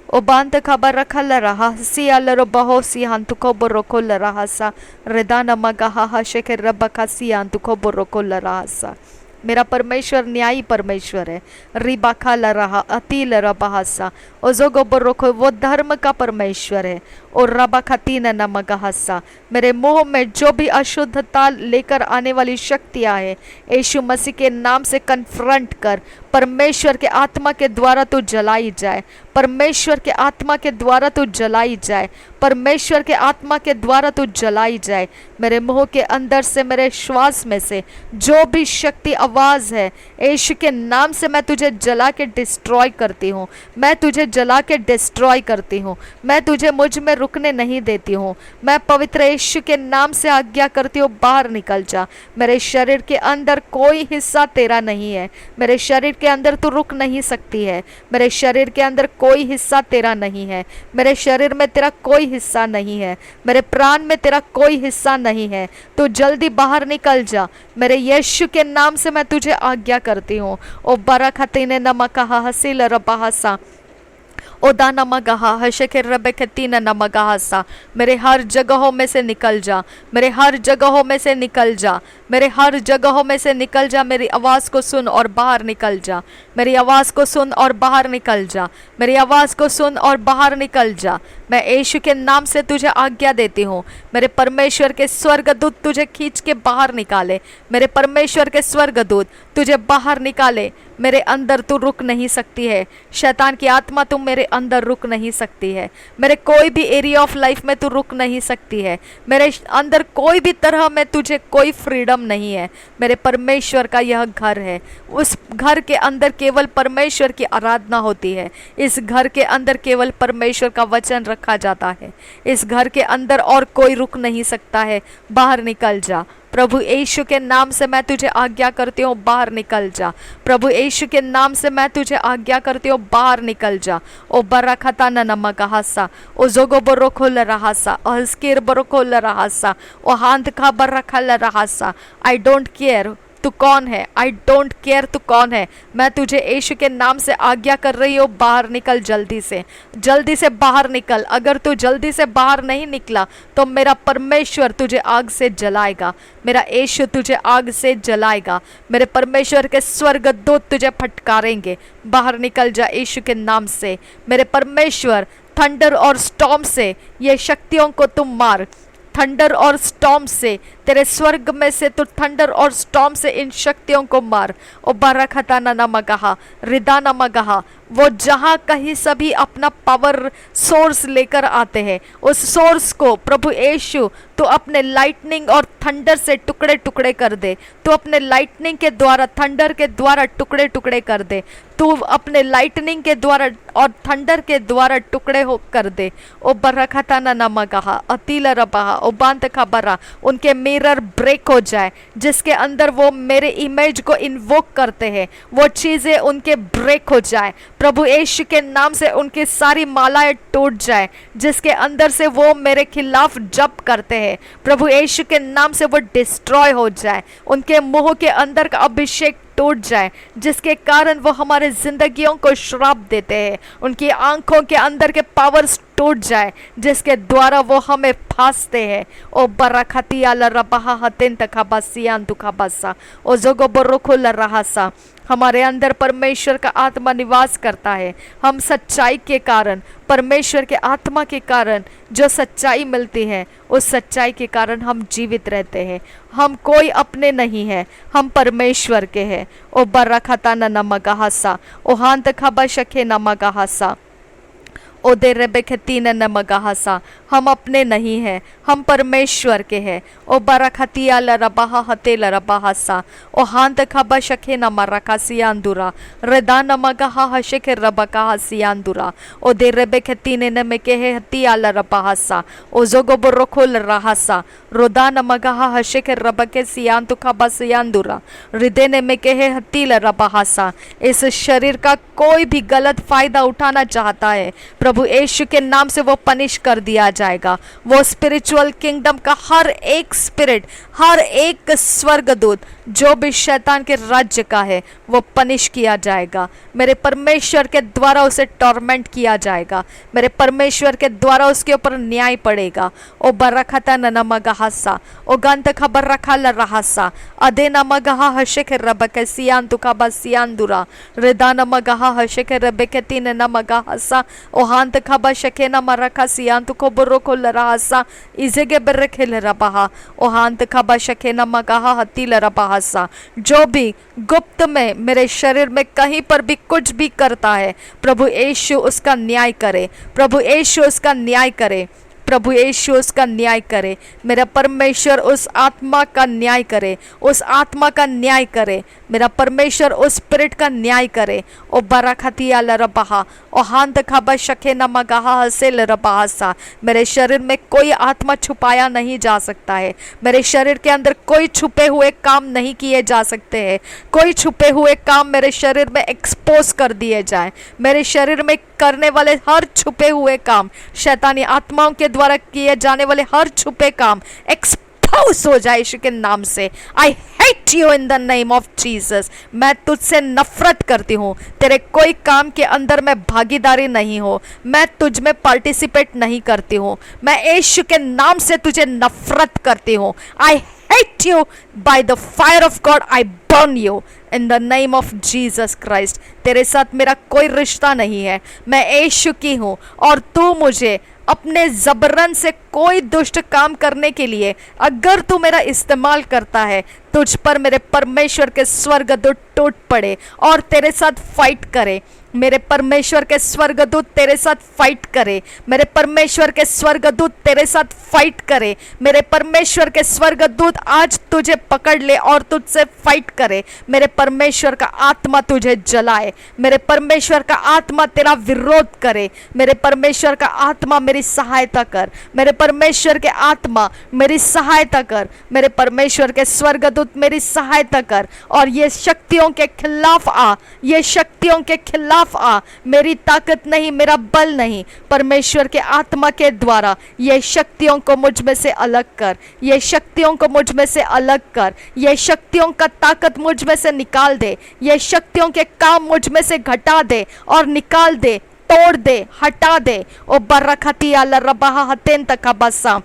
Speaker 1: ओ बांत खबर रखा लरहा सिया लरो बहो सियान तुखो बर्रोखो लरहासा रेदा नमगहा हशेखे रबका सियान तुखो बर्रोखो लरहासा। मेरा परमेश्वर न्यायी परमेश्वर है। रिबाखा लरहा अति लरबहासा ओ जोगो बर्रोखो, वो धर्म का परमेश्वर है। और रबाखतीन नमगहसा, मेरे मुंह में जो भी अशुद्धता लेकर आने वाली शक्तियाँ हैं यीशु मसीह के नाम से कन्फ्रंट कर, परमेश्वर के आत्मा के द्वारा तू जलाई जाए, परमेश्वर के आत्मा के द्वारा तू जलाई जाए, परमेश्वर के आत्मा के द्वारा तू जलाई जाए। मेरे मुंह के अंदर से, मेरे श्वास में से जो भी शक्ति आवाज़ है यीशु के नाम से मैं तुझे जला के डिस्ट्रॉय करती हूँ, मैं तुझे जला के डिस्ट्रॉय करती हूँ, मैं तुझे मुझ में रुकने नहीं देती हूँ। मैं पवित्र यीशु के नाम से आज्ञा करती हूँ, बाहर निकल जा। मेरे शरीर के अंदर कोई हिस्सा तेरा नहीं है, मेरे शरीर के अंदर तू रुक नहीं सकती है, मेरे शरीर के अंदर कोई हिस्सा तेरा नहीं है, मेरे शरीर में तेरा कोई हिस्सा नहीं है, मेरे प्राण में तेरा कोई हिस्सा नहीं है। तू जल्दी बाहर निकल जा, मेरे यीशु के नाम से मैं तुझे आज्ञा करती हूँ। ओ बरखतीने नमकहा हसील रबहासा ओ दानमगहा हशेखे रबकतीन नमगहासा, मेरे हर जगहों में से निकल जा, मेरे हर जगहों में से निकल जा, मेरे हर जगहों में से निकल जा। मेरी आवाज़ को सुन और बाहर निकल जा, मेरी आवाज़ को सुन और बाहर निकल जा, मेरी आवाज़ को सुन और बाहर निकल जा। मैं यीशु के नाम से तुझे आज्ञा देती हूँ, मेरे परमेश्वर के स्वर्गदूत तुझे खींच के बाहर निकाले, मेरे परमेश्वर के स्वर्गदूत तुझे बाहर निकाले। मेरे अंदर तू रुक नहीं सकती है। शैतान की आत्मा तुम मेरे अंदर रुक नहीं सकती है। मेरे कोई भी एरिया ऑफ लाइफ में तू रुक नहीं सकती है। मेरे अंदर कोई भी तरह में तुझे कोई फ्रीडम नहीं है। मेरे परमेश्वर का यह घर है, उस घर के अंदर केवल परमेश्वर की आराधना होती है। इस घर के अंदर केवल परमेश्वर का वचन रखा जाता है। इस घर के अंदर और कोई रुक नहीं सकता है। बाहर निकल जा। प्रभु यीशु के नाम से मैं तुझे आज्ञा करती हूँ, बाहर निकल जा। प्रभु यीशु के नाम से मैं तुझे आज्ञा करती हूँ, बाहर निकल जा। ओ बरखता नमगहासा, ओ जोगो बरोखोल रहासा, ओ हस्कीर बरोखोल रहासा, ओ हांत खा बरखल रहासा। आई डोंट केयर तू कौन है, आई डोंट केयर तू कौन है। मैं तुझे यीशु के नाम से आज्ञा कर रही हूँ, बाहर निकल जल्दी से बाहर निकल। अगर तू जल्दी से बाहर नहीं निकला तो मेरा परमेश्वर तुझे आग से जलाएगा, मेरा यीशु तुझे आग से जलाएगा। मेरे परमेश्वर के स्वर्गदूत तुझे फटकारेंगे। बाहर निकल जा यीशु के नाम से। मेरे परमेश्वर थंडर और स्टॉर्म से ये शक्तियों को तुम मार। थंडर और स्टॉर्म से, तेरे स्वर्ग में से तो थंडर और स्टॉर्म से इन शक्तियों को मार। ओ बरखताना नमगहा, रिदाना मगहा, वो जहाँ कहीं सभी अपना पावर सोर्स लेकर आते हैं, उस सोर्स को प्रभु यीशु तो अपने लाइटनिंग और थंडर से टुकड़े टुकड़े कर दे। तो अपने लाइटनिंग के द्वारा, थंडर के द्वारा टुकड़े टुकड़े कर दे। तू अपने लाइटनिंग के द्वारा और थंडर के द्वारा टुकड़े हो कर दे। ओ बरखताना नमगहा, अतिल रबहा, ओ बांत खबरा, उनके मिरर ब्रेक हो जाए। जिसके अंदर वो मेरे इमेज को इन्वोक करते हैं, वो चीज़ें उनके ब्रेक हो जाए। प्रभु यीशु के नाम से उनकी सारी मालाएं टूट जाए। जिसके अंदर से वो मेरे खिलाफ जप करते हैं, प्रभु यीशु के नाम से वो डिस्ट्रॉय हो जाए। उनके मुंह के अंदर का अभिषेक टूट जाए, जिसके कारण वो हमारे जिंदगियों को श्राप देते हैं। उनकी आंखों के अंदर के पावर्स टूट जाए, जिसके द्वारा वो हमें फांसते हैं। ओ बरखती आला रबहा हतें तखाबासियान तुखाबासा, ओ जोगो बरोखुल रहासा। हमारे अंदर परमेश्वर का आत्मा निवास करता है। हम सच्चाई के कारण, परमेश्वर के आत्मा के कारण जो सच्चाई मिलती है, उस सच्चाई के कारण हम जीवित रहते हैं। हम कोई अपने नहीं है, हम परमेश्वर के हैं। ओ बरखता न नमगहासा, ओ हांत खबा शखे नमगहासा, ओ दे रेबेखतीन नमगहासा। हम अपने नहीं हैं, हम परमेश्वर के हैं। ओ बरखतिया लरबाहा हतेल रबाहासा, ओ हांत खबा शखे नमरका सियांदुरा, रेदा नमगहा हशेखे रबका सियांदुरा, ओ दे रेबेखतीन नमके हतिया लरबाहासा, ओ जोगो बरोखोल रहासा, रोदा नमगहा हशेखे रबके सियांतु खबा सियांदुरा, हृदय नमके हतिल रबाहासा। इस शरीर का कोई भी गलत फायदा उठाना चाहता है, प्रभु यीशु के नाम से वो पनिश कर दिया जाएगा। वो स्पिरिचुअल किंगडम का हर एक स्पिरिट, हर एक स्वर्गदूत जो भी शैतान के राज्य का है, वो पनिश किया जाएगा। मेरे परमेश्वर के द्वारा उसे टॉर्मेंट किया जाएगा। मेरे परमेश्वर के द्वारा उसके ऊपर न्याय पड़ेगा। ओ बरखता नमगहासा, ओ गंत खबर रखा लरहासा, अदे नमगहा हशेख रबके सियान तुकाबा सियांदुरा, रेदा नमगहा हशेख रबके तीन नमगहासा, ओ हांत खबा शके नमरखा सियान तुको बुरोको लरहासा, इजेगे बरखे लरबाहा, ओ हांत खबा शके नमगहा हती लरबाहासा। जो भी गुप्त में मेरे शरीर में कहीं पर भी कुछ भी करता है, प्रभु यीशु उसका न्याय करे, प्रभु यीशु उसका न्याय करे, प्रभु यीशु उसका न्याय करे। मेरा परमेश्वर उस आत्मा का न्याय करे, उस आत्मा का न्याय करे। मेरा परमेश्वर उस स्पिरिट का न्याय करे। ओ बरखतिया लरबाहा, ओ हांत खबा शखे नमगहा हसे लरबाहासा। मेरे शरीर में कोई आत्मा छुपाया नहीं जा सकता है। मेरे शरीर के अंदर कोई छुपे हुए काम नहीं किए जा सकते हैं। कोई छुपे हुए काम मेरे शरीर में एक्सपोज कर दिए जाए। मेरे शरीर में करने वाले हर छुपे हुए काम, शैतानी आत्माओं के द्वारा किए जाने वाले हर छुपे काम एक्सपोज हो जाए यीशु के नाम से। I hate you in the name of Jesus. मैं तुझसे नफरत करती हूँ। तेरे कोई काम के अंदर मैं भागीदारी नहीं हो, मैं तुझ में पार्टिसिपेट नहीं करती हूँ। मैं यीशु के नाम से तुझे नफरत करती हूँ। आई hate you by the fire of God. I burn you in the name of Jesus Christ. तेरे साथ मेरा कोई रिश्ता नहीं है। मैं यीशु की हूँ और तू मुझे अपने जबरन से कोई दुष्ट काम करने के लिए अगर तू मेरा इस्तेमाल करता है, तुझ पर मेरे परमेश्वर के स्वर्गदूत टूट पड़े और तेरे साथ फाइट करे। मेरे परमेश्वर के स्वर्गदूत तेरे साथ फाइट करे। मेरे परमेश्वर के स्वर्गदूत तेरे साथ फाइट करे। मेरे परमेश्वर के स्वर्गदूत आज तुझे पकड़ ले और तुझसे फाइट करे। मेरे परमेश्वर का आत्मा तुझे जलाए। मेरे परमेश्वर का आत्मा तेरा विरोध करे। मेरे परमेश्वर का आत्मा मेरी सहायता कर। मेरे परमेश्वर के आत्मा मेरी सहायता कर। मेरे परमेश्वर के स्वर्गदूत मेरी सहायता कर और ये शक्तियों के खिलाफ आ, ये शक्तियों के खिलाफ आ। मेरी ताकत नहीं, मेरा बल नहीं, परमेश्वर के आत्मा के द्वारा ये शक्तियों को मुझ में से अलग कर। ये शक्तियों को मुझ में से अलग कर। ये शक्तियों का ताकत मुझ में से निकाल दे। ये शक्तियों के काम मुझ में से घटा दे और निकाल दे, तोड़ दे, हटा दे। ओ बरखती अल रबहा हतेन तकबसा,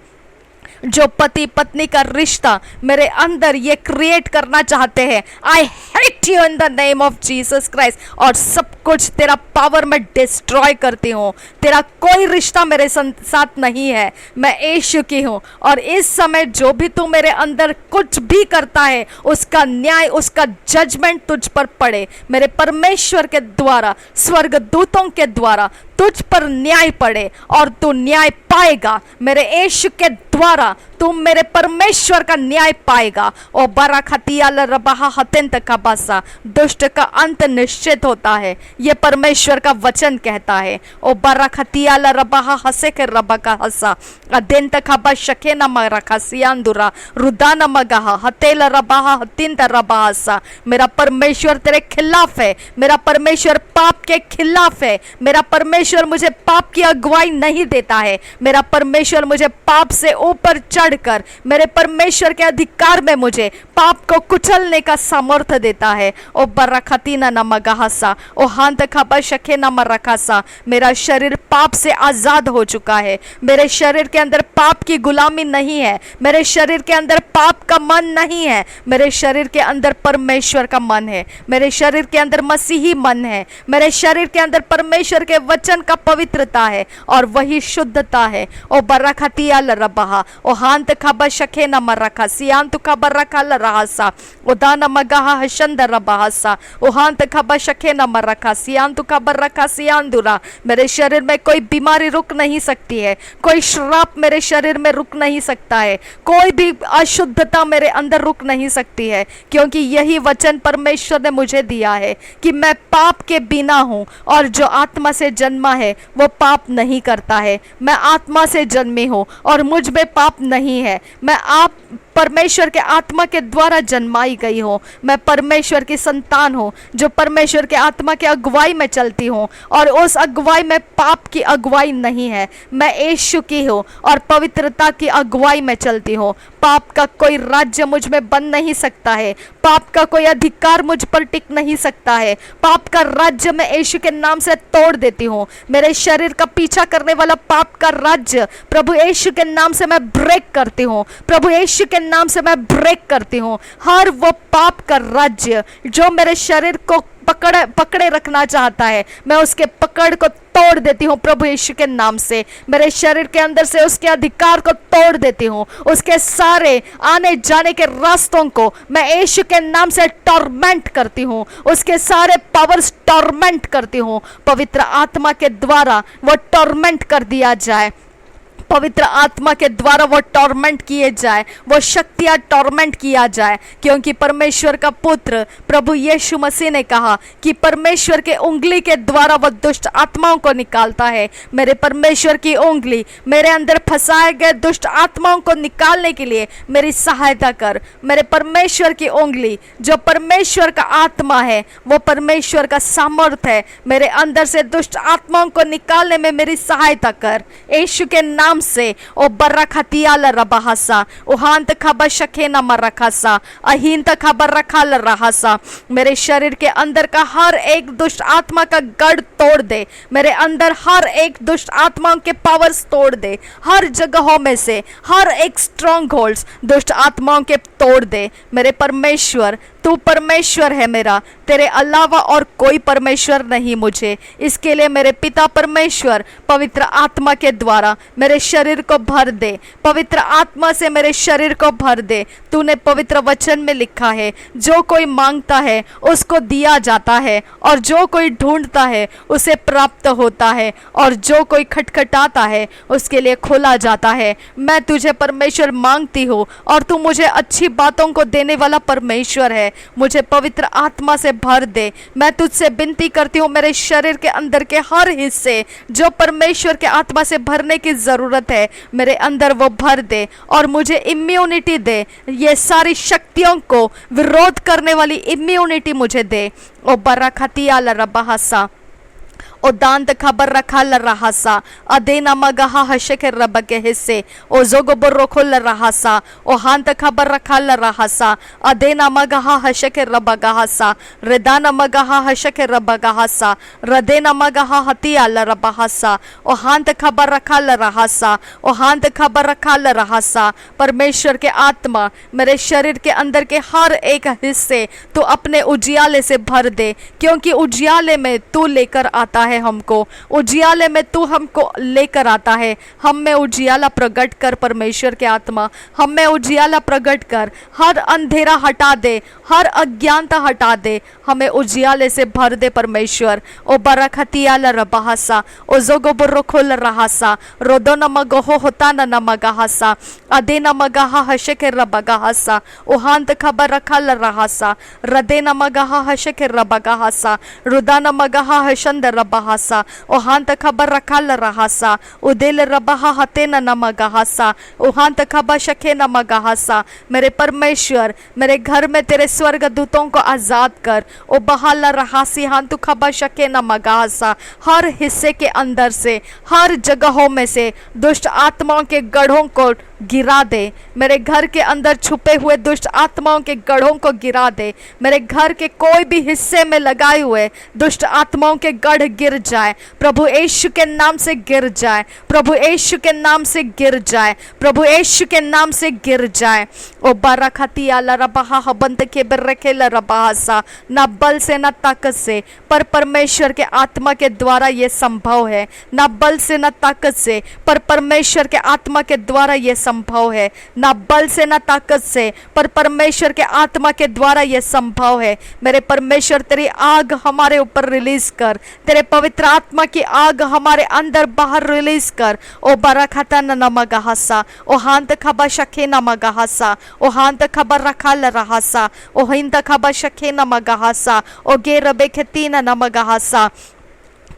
Speaker 1: जो पति पत्नी का रिश्ता मेरे अंदर ये क्रिएट करना चाहते हैं, I hate you in the name of Jesus Christ. और सब कुछ तेरा पावर में डिस्ट्रॉय करती हूँ। तेरा कोई रिश्ता मेरे साथ नहीं है, मैं यीशु की हूँ। और इस समय जो भी तू मेरे अंदर कुछ भी करता है, उसका न्याय, उसका जजमेंट तुझ पर पड़े। मेरे परमेश्वर के द्वारा, स्वर्गदूतों के द्वारा तुझ पर न्याय पड़े और तू न्याय पाएगा। मेरे यीशु के द्वारा तुम मेरे परमेश्वर का न्याय पाएगा। ओ बरखतियाल रबहा हतेंत कबासा, दुष्ट का अंत निश्चित होता है, ये परमेश्वर का वचन कहता है। ओ बरखतियाल रबहा हसे के रबा का हसा अदेंत खबा शके न मरखा सियांदुरा रुदान मगहा हतेल रबहा हतिंत रबासा। मेरा परमेश्वर तेरे खिलाफ है। मेरा परमेश्वर पाप के खिलाफ है। मेरा परमेश्वर मुझे पाप की अगुवाई नहीं देता है। मेरा परमेश्वर मुझे पाप से ऊपर चढ़कर मेरे परमेश्वर के अधिकार में मुझे पाप को कुचलने का सामर्थ्य देता है। ओ बरखतीना नमगहसा ओ हांत खबा शखे नम रखासा। मेरा शरीर पाप से आजाद हो चुका है। मेरे शरीर के अंदर पाप की गुलामी नहीं है। मेरे शरीर के अंदर पाप का मन नहीं है। मेरे शरीर के अंदर परमेश्वर का मन है। मेरे शरीर के अंदर मसीही मन है। मेरे शरीर के अंदर परमेश्वर के वचन का पवित्रता है और वही शुद्धता है। ओ बरखतिया लरबहा ओ हांत खबा शखे नम रखा सियांतु खबर रखा लरहासा ओ दान मगहा हशंद रबहासा ओ हांत खबा शखे नम रखा सियांतु खबर रखा सियांदुरा। मेरे शरीर में कोई बीमारी रुक नहीं सकती है। कोई श्राप मेरे शरीर में रुक नहीं सकता है। कोई भी अशुद्धता मेरे अंदर रुक नहीं सकती है, क्योंकि यही वचन परमेश्वर ने मुझे दिया है कि मैं पाप के बिना हूँ और जो आत्मा से जन्मा है वो पाप नहीं करता है। मैं आत्मा से जन्मी हूँ और मुझ में पाप नहीं है। मैं परमेश्वर के आत्मा के द्वारा जन्माई गई हूँ। मैं परमेश्वर की संतान हूँ जो परमेश्वर के आत्मा के अगुवाई में चलती हूँ और उस अगुवाई में पाप की अगुवाई नहीं है। मैं यीशु की हूँ और पवित्रता की अगुवाई में चलती हूँ। पाप का कोई राज्य मुझ में बन नहीं सकता है। पाप का कोई अधिकार मुझ पर टिक नहीं सकता है। पाप का राज्य मैं यीशु के नाम से तोड़ देती हूँ। मेरे शरीर का पीछा करने वाला पाप का राज्य प्रभु यीशु के नाम से मैं ब्रेक करती हूँ। प्रभु यीशु के नाम से मैं ब्रेक करती हूँ। हर वो पाप का राज्य जो मेरे शरीर को पकड़े रखना चाहता है, मैं उसके पकड़ को तोड़ देती हूँ प्रभु यीशु के नाम से। मेरे शरीर के अंदर से उसके अधिकार को तोड़ देती हूँ। उसके सारे आने जाने के रास्तों को मैं यीशु के नाम से टॉर्मेंट करती हूँ। उसके सारे पावर्स टॉर्मेंट करती हूँ। पवित्र आत्मा के द्वारा वो टॉर्मेंट कर दिया जाए। पवित्र आत्मा के द्वारा वो टॉर्मेंट किए जाए, वो शक्तियां टॉर्मेंट किया जाए, क्योंकि परमेश्वर का पुत्र प्रभु यीशु मसीह ने कहा कि परमेश्वर के उंगली के द्वारा वो दुष्ट आत्माओं को निकालता है। मेरे परमेश्वर की उंगली मेरे अंदर फंसाए गए दुष्ट आत्माओं को निकालने के लिए मेरी सहायता कर। मेरे परमेश्वर की उंगली जो परमेश्वर का आत्मा है, वो परमेश्वर का सामर्थ्य है, मेरे अंदर से दुष्ट आत्माओं को निकालने में मेरी सहायता कर यीशु के नाम से। ओ बरखतियाल रबहासा ओ हांत खबर शखे न मरखासा अहिंत खबर रखाल रहासा। मेरे शरीर के अंदर का हर एक दुष्ट आत्मा का गढ़ तोड़ दे। मेरे अंदर हर एक दुष्ट आत्माओं के पावर्स तोड़ दे। हर जगहों में से हर एक स्ट्रॉन्ग होल्ड्स दुष्ट आत्माओं के तोड़ दे। मेरे परमेश्वर, तू परमेश्वर है मेरा, तेरे अलावा और कोई परमेश्वर नहीं मुझे। इसके लिए मेरे पिता परमेश्वर पवित्र आत्मा के द्वारा मेरे शरीर को भर दे, पवित्र आत्मा से मेरे शरीर को भर दे। तूने पवित्र वचन में लिखा है, जो कोई मांगता है उसको दिया जाता है, और जो कोई ढूंढता है उसे प्राप्त होता है, और जो कोई खटखटाता है उसके लिए खोला जाता है। मैं तुझे परमेश्वर मांगती हूँ, और तू मुझे अच्छी बातों को देने वाला परमेश्वर है। मुझे पवित्र आत्मा से भर दे। मैं तुझसे विनती करती हूँ, मेरे शरीर के अंदर के हर हिस्से जो परमेश्वर के आत्मा से भरने की जरूरत है, मेरे अंदर वो भर दे, और मुझे इम्यूनिटी दे। ये सारी शक्तियों को विरोध करने वाली इम्यूनिटी मुझे दे। ओ बरखतिया लरबहसा, ओ दांत खबर रखा ल रहासा, अदेना मगहा हशे के रब के हिस्से, ओ जोगो बर्रो खोल रहासा, ओ हांत खबर रखा ल रहासा, अदेना मगहा हशे के रब गहासा, रेदाना मगहा हशे के रब गहासा, रदेना मगहा हतिया ल रबहासा, ओ हांत खबर रखा ल रहासा, ओ हांत खबर रखा ल रहासा। परमेश्वर के आत्मा मेरे शरीर के अंदर के हर एक हिस्से तू अपने उजियाले से भर दे, क्योंकि उजियाले में तू लेकर आता है हमको, उजियाले में तू हमको लेकर आता है। हम में उजियाला प्रकट कर परमेश्वर के आत्मा, हम में उजियाला प्रकट कर। हर अंधेरा हटा दे, हर अज्ञानता हटा दे, हमें उजियाले से भर दे परमेश्वर। ओ बरखतियाला रबहासा, ओ जोगो बुर्रो खोल रहासा, रोदो नमगो होता न नमगहासा, अदे नमगहा हशे के रबगहासा, ओ हांत खबर रखा ल रहासा, रदे नमगहा हशे के रबगहासा, रुदा नमगहा हशंद रबहासा, ओ हांत खबर रखा ल रहासा, उदेल रबहा हते न नमगहासा, ओ हांत खबर शखे नमगहासा। मेरे परमेश्वर, मेरे घर में तेरे स्वर्ग दूतों को आजाद कर। ओ बहाला रहासी हांतु खबर शके नमगहासा। हर हिस्से के अंदर से, हर जगहों में से दुष्ट आत्माओं के गढ़ों को गिरा दे। मेरे घर के अंदर छुपे हुए दुष्ट आत्माओं के गढ़ों को गिरा दे। मेरे घर के कोई भी हिस्से में लगाए हुए दुष्ट आत्माओं के गढ़ गिर जाए, प्रभु यीशु के नाम से गिर जाए, प्रभु यीशु के नाम से गिर जाए, प्रभु यीशु के नाम से गिर जाए। ओ बरखतिया लरबहा हबंत के बरखे लरबहासा, ना बल से ना ताकत से, पर परमेश्वर के आत्मा के द्वारा ये संभव है। ना बल से ना ताकत से, पर परमेश्वर के आत्मा के द्वारा ये संभव है। ना बल से ना ताकत से, पर परमेश्वर के आत्मा के द्वारा ये संभव है। मेरे परमेश्वर, तेरी आग हमारे ऊपर रिलीज कर, तेरे पवित्र आत्मा की आग हमारे अंदर बाहर रिलीज कर। ओ बरखता नमगहासा, ओ हांत खबा शखे नमगहासा, ओ हांत खबर रखा ल रहासा, ओ हिंत खबा शखे नमगहासा, ओ गे रबे खेती नमगहासा।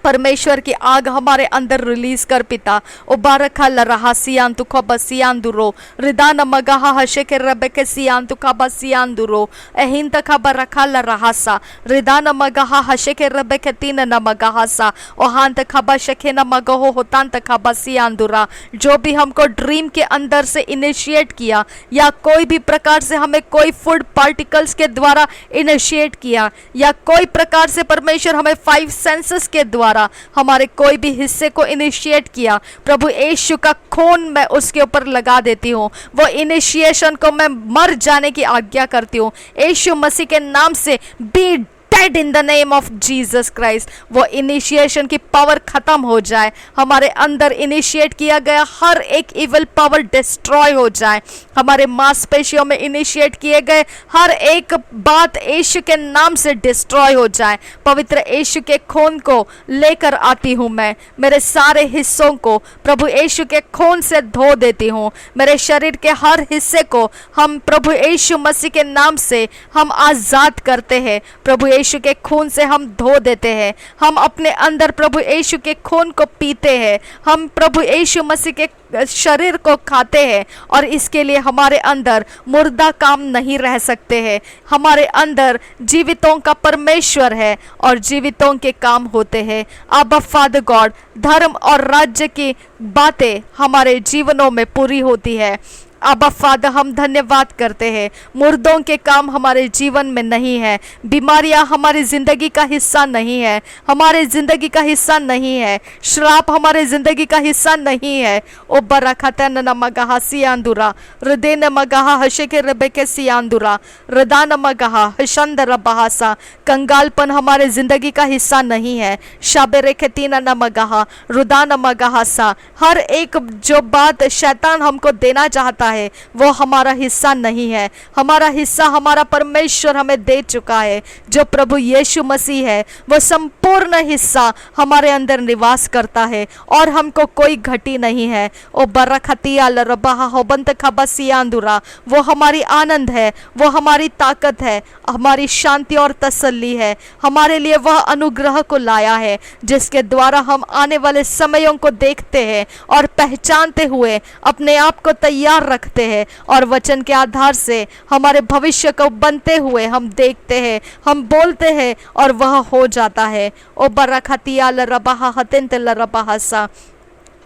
Speaker 1: परमेश्वर की आग हमारे अंदर रिलीज कर पिता। ओ बारखा ल रहा सियान तु खबा सियान दुरो, रिदान मगहा हशे के रबे के सियान तु खबा सियान दुरो, एहिन त खबर रखा ल रहासा, रिदान मगहा हशे के रबे के तीन न मगहासा, ओ हान त खबा शखे न मगहो होतान त खबा सियान दुरा। जो भी हमको ड्रीम के अंदर से इनिशिएट किया, या कोई भी प्रकार से हमें कोई फूड पार्टिकल्स के द्वारा इनिशिएट किया, या कोई प्रकार से परमेश्वर हमें 5 सेंसेस के द्वारा हमारे कोई भी हिस्से को इनिशिएट किया, प्रभु यीशु का खून मैं उसके ऊपर लगा देती हूँ। वो इनिशिएशन को मैं मर जाने की आज्ञा करती हूँ यीशु मसीह के नाम से। B dead in the name of Jesus Christ. वो इनिशिएशन की पावर खत्म हो जाए, हमारे अंदर इनिशिएट किया गया हर एक इविल पावर डिस्ट्रॉय हो जाए, हमारे मांसपेशियों में इनिशिएट किए गए हर एक बात यीशु के नाम से डिस्ट्रॉय हो जाए। पवित्र यीशु के खून को लेकर आती हूँ मैं, मेरे सारे हिस्सों को प्रभु यीशु के खून से धो देती हूँ। मेरे शरीर के हर हिस्से को हम प्रभु यीशु मसीह के नाम से हम आजाद करते हैं, प्रभु यीशु के खून से हम धो देते हैं। हम अपने अंदर प्रभु यीशु के खून को पीते हैं, हम प्रभु यीशु मसीह के शरीर को खाते हैं, और इसके लिए हमारे अंदर मुर्दा काम नहीं रह सकते हैं। हमारे अंदर जीवितों का परमेश्वर है और जीवितों के काम होते हैं। अब्बा फादर गॉड, धर्म और राज्य की बातें हमारे जीवनों में पूरी होती है। अब्बा फादर, हम धन्यवाद करते हैं। मुर्दों के काम हमारे जीवन में नहीं है, बीमारियां हमारी ज़िंदगी का हिस्सा नहीं है, हमारे ज़िंदगी का हिस्सा नहीं है, श्राप हमारे ज़िंदगी का हिस्सा नहीं है। ओ बरखतन नमगहा सियांदुरा हृदय नमगहा हशेके रबेके सियांदुरा रदान मगहा हशंदर बहासा। कंगालपन हमारे ज़िंदगी का हिस्सा नहीं है। शाबेरे खेतीना नमगहा रुदान मगहासा। हर एक जो बात शैतान हमको देना चाहता है वो हमारा हिस्सा नहीं है। हमारा हिस्सा हमारा परमेश्वर हमें दे चुका है। जो प्रभु यीशु मसीह है वो संपूर्ण हिस्सा हमारे अंदर निवास करता है और हमको कोई घटी नहीं है। ओ बरखतिया लरबहा होबंत खबसियांदुरा, वो हमारी आनंद है, वो हमारी ताकत है, हमारी शांति और तसल्ली है। हमारे लिए वह अनुग्रह को लाया है जिसके द्वारा हम आने वाले समयों को देखते हैं और पहचानते हुए अपने आप को तैयार रखते हैं और वचन के आधार से हमारे भविष्य को बनते हुए हम देखते हैं, हम बोलते हैं और वह हो जाता है। ओ बरखतिया लरबहा हतिंत लरबहासा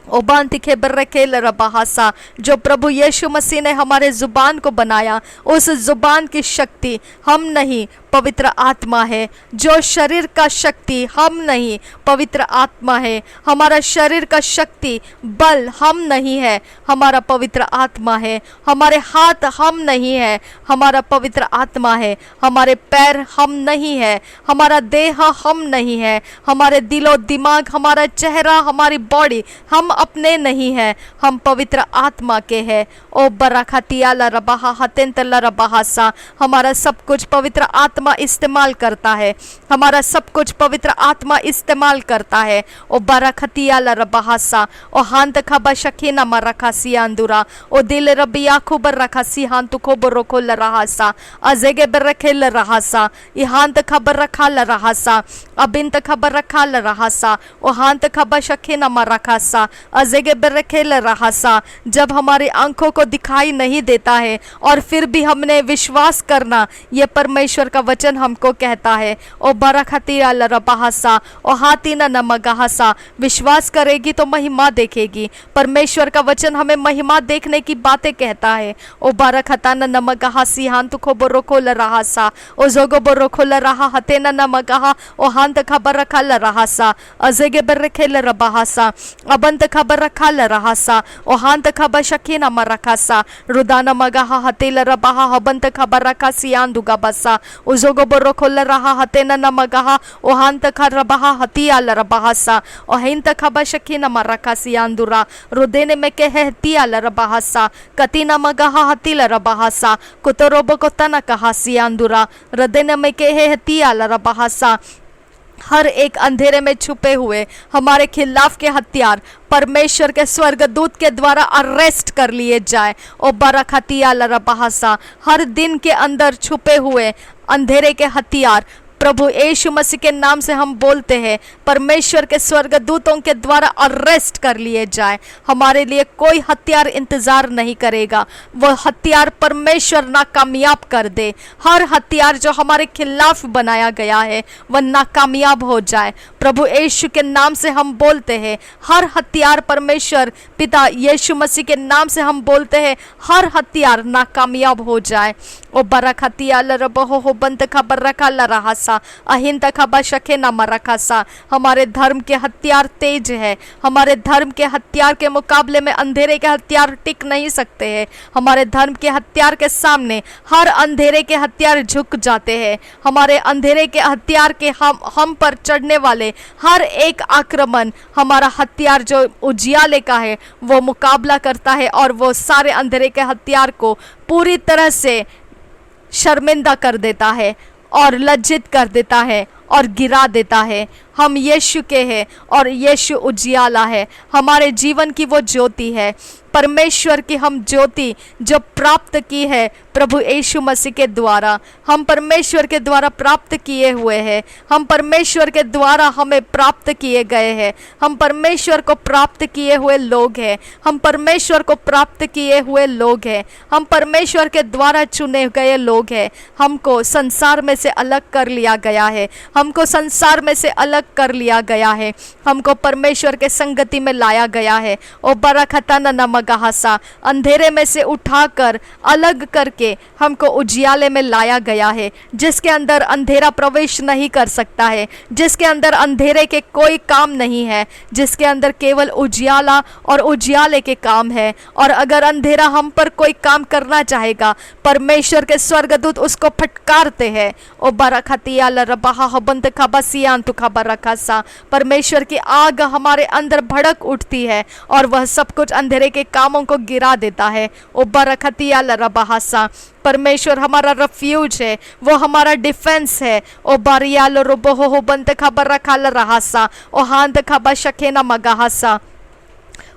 Speaker 1: ओबांतिखे बर्रकेल रबाहासा। जो प्रभु यीशु मसीह ने हमारे जुबान को बनाया, उस जुबान की शक्ति हम नहीं पवित्र आत्मा है। जो शरीर का शक्ति हम नहीं पवित्र आत्मा है। हमारा शरीर का शक्ति बल हम नहीं है, हमारा पवित्र आत्मा है। हमारे हाथ हम नहीं है, हमारा पवित्र आत्मा है। हमारे पैर हम नहीं है, हमारा देह हम नहीं है। हमारे दिलो दिमाग, हमारा चेहरा, हमारी बॉडी हम अपने नहीं है, हम पवित्र आत्मा के हैं। ओ बरखतिया लरबहा हतेंत लरबहासा। हमारा सब कुछ पवित्र आत्मा इस्तेमाल करता है, हमारा सब कुछ पवित्र आत्मा इस्तेमाल करता है। ओ बरखतिया लरबहासा ओ हांत खबा शकीना मरखसिया अंदुरा ओ दिल रबिया खुबर रखसी हांत खुबर रखो लरहासा अजेगे बरखे लरहासा ई हांत खबर रखा लरहासा अबिंत खबर रखा लरहासा ओ हांत खबा शकीना मरखसा अजेगे बरखे लरहासा। जब हमारी आंखों को दिखाई नहीं देता है और फिर भी हमने विश्वास करना, ये परमेश्वर का वचन हमको कहता है। ओ बरखतिया लरबहासा ओ हातीना नमगहासा। विश्वास करेगी तो महिमा देखेगी। परमेश्वर का वचन हमें महिमा देखने की बातें कहता है। ओ बरखताना नमगहासी हांत खोबरो खोल रहासा ओ जोगो बोरो खोल रहा हतेना नमगहा ओ हांत खबर रखा लरहासा अजेगे बरखे लरबहासा अबंत खबर रखा लरहासा ओ हांत खबर शकीना मरखासा रुदाना मगहा हतेल रबहा हबंत खबर रखा सियांदुगा बसा उजोगो बोरो खोल रहा हतेना नमगहा ओ हांत खरबहा हतिया लरबहासा ओ हिंत खबर शकीना मरखा सियांदुरा रुदेने में के हतिया लरबहासा कतिना मगहा हति लरबहासा कुतरोबो को तना कहा सियांदुरा रदेने में के हतिया लरबहासा। हर एक अंधेरे में छुपे हुए हमारे खिलाफ के हथियार परमेश्वर के स्वर्गदूत के द्वारा अरेस्ट कर लिए जाए। ओ बरखतिया लरबहासा। हर दिन के अंदर छुपे हुए अंधेरे के हथियार प्रभु यीशु मसीह के नाम से हम बोलते हैं, परमेश्वर के स्वर्गदूतों के द्वारा अरेस्ट कर लिए जाए। हमारे लिए कोई हथियार इंतजार नहीं करेगा, वो हथियार परमेश्वर नाकामयाब कर दे। हर हथियार जो हमारे खिलाफ बनाया गया है वह नाकामयाब हो जाए। प्रभु यीशु के नाम से हम बोलते हैं, हर हथियार परमेश्वर पिता यीशु मसीह के नाम से हम बोलते हैं, हर हथियार नाकामयाब हो जाए। ओ बरखतिया लरबहो हो बंत खबर रखा लरहासा अहिंत खबा शखे न मरखासा। हमारे धर्म के हथियार तेज है। हमारे धर्म के हथियार के मुकाबले में अंधेरे के हथियार टिक नहीं सकते हैं। हमारे धर्म के हथियार के सामने हर अंधेरे के हथियार झुक जाते हैं। हमारे अंधेरे के हथियार के हम पर चढ़ने वाले हर एक आक्रमण हमारा हथियार जो उजियाले का है वो मुकाबला करता है और वो सारे अंधेरे के हथियार को पूरी तरह से शर्मिंदा कर देता है और लज्जित कर देता है और गिरा देता है। हम यीशु के हैं और यीशु उजियाला है। हमारे जीवन की वो ज्योति है, परमेश्वर की हम ज्योति जो प्राप्त की है प्रभु यीशु मसीह के द्वारा। हम परमेश्वर के द्वारा प्राप्त किए हुए हैं। हम परमेश्वर के द्वारा हमें प्राप्त किए गए हैं। हम परमेश्वर को प्राप्त किए हुए लोग हैं। हम परमेश्वर को प्राप्त किए हुए लोग हैं। हम परमेश्वर के द्वारा चुने गए लोग हैं। हमको संसार में से अलग कर लिया गया है। हमको संसार में से अलग कर लिया गया है। हमको परमेश्वर के संगति में लाया गया है। ओ बरखता न मगाहसा, अंधेरे में से उठाकर अलग करके हमको उजियाले में लाया गया है, जिसके अंदर अंधेरा प्रवेश नहीं कर सकता है, जिसके अंदर अंधेरे के कोई काम नहीं है, जिसके अंदर केवल उजियाला और उजियाले के काम है। और अगर अंधेरा हम पर कोई काम करना चाहेगा, परमेश्वर के स्वर्गदूत उसको फटकारते हैं। ओ बरखतिया लरबहा हबंत खबसियान तु खबरखसा, परमेश्वर की आग हमारे अंदर भड़क उठती है और वह सब कुछ अंधेरे के कामों को गिरा देता है। ओ बरखतिया लरबहासा, परमेश्वर हमारा रेफ्यूज है, वो हमारा डिफेंस है। ओ बारियाल रोबो हो बंत खबर रखा लरहासा, ओ हांत खबा शकेना मगाहसा,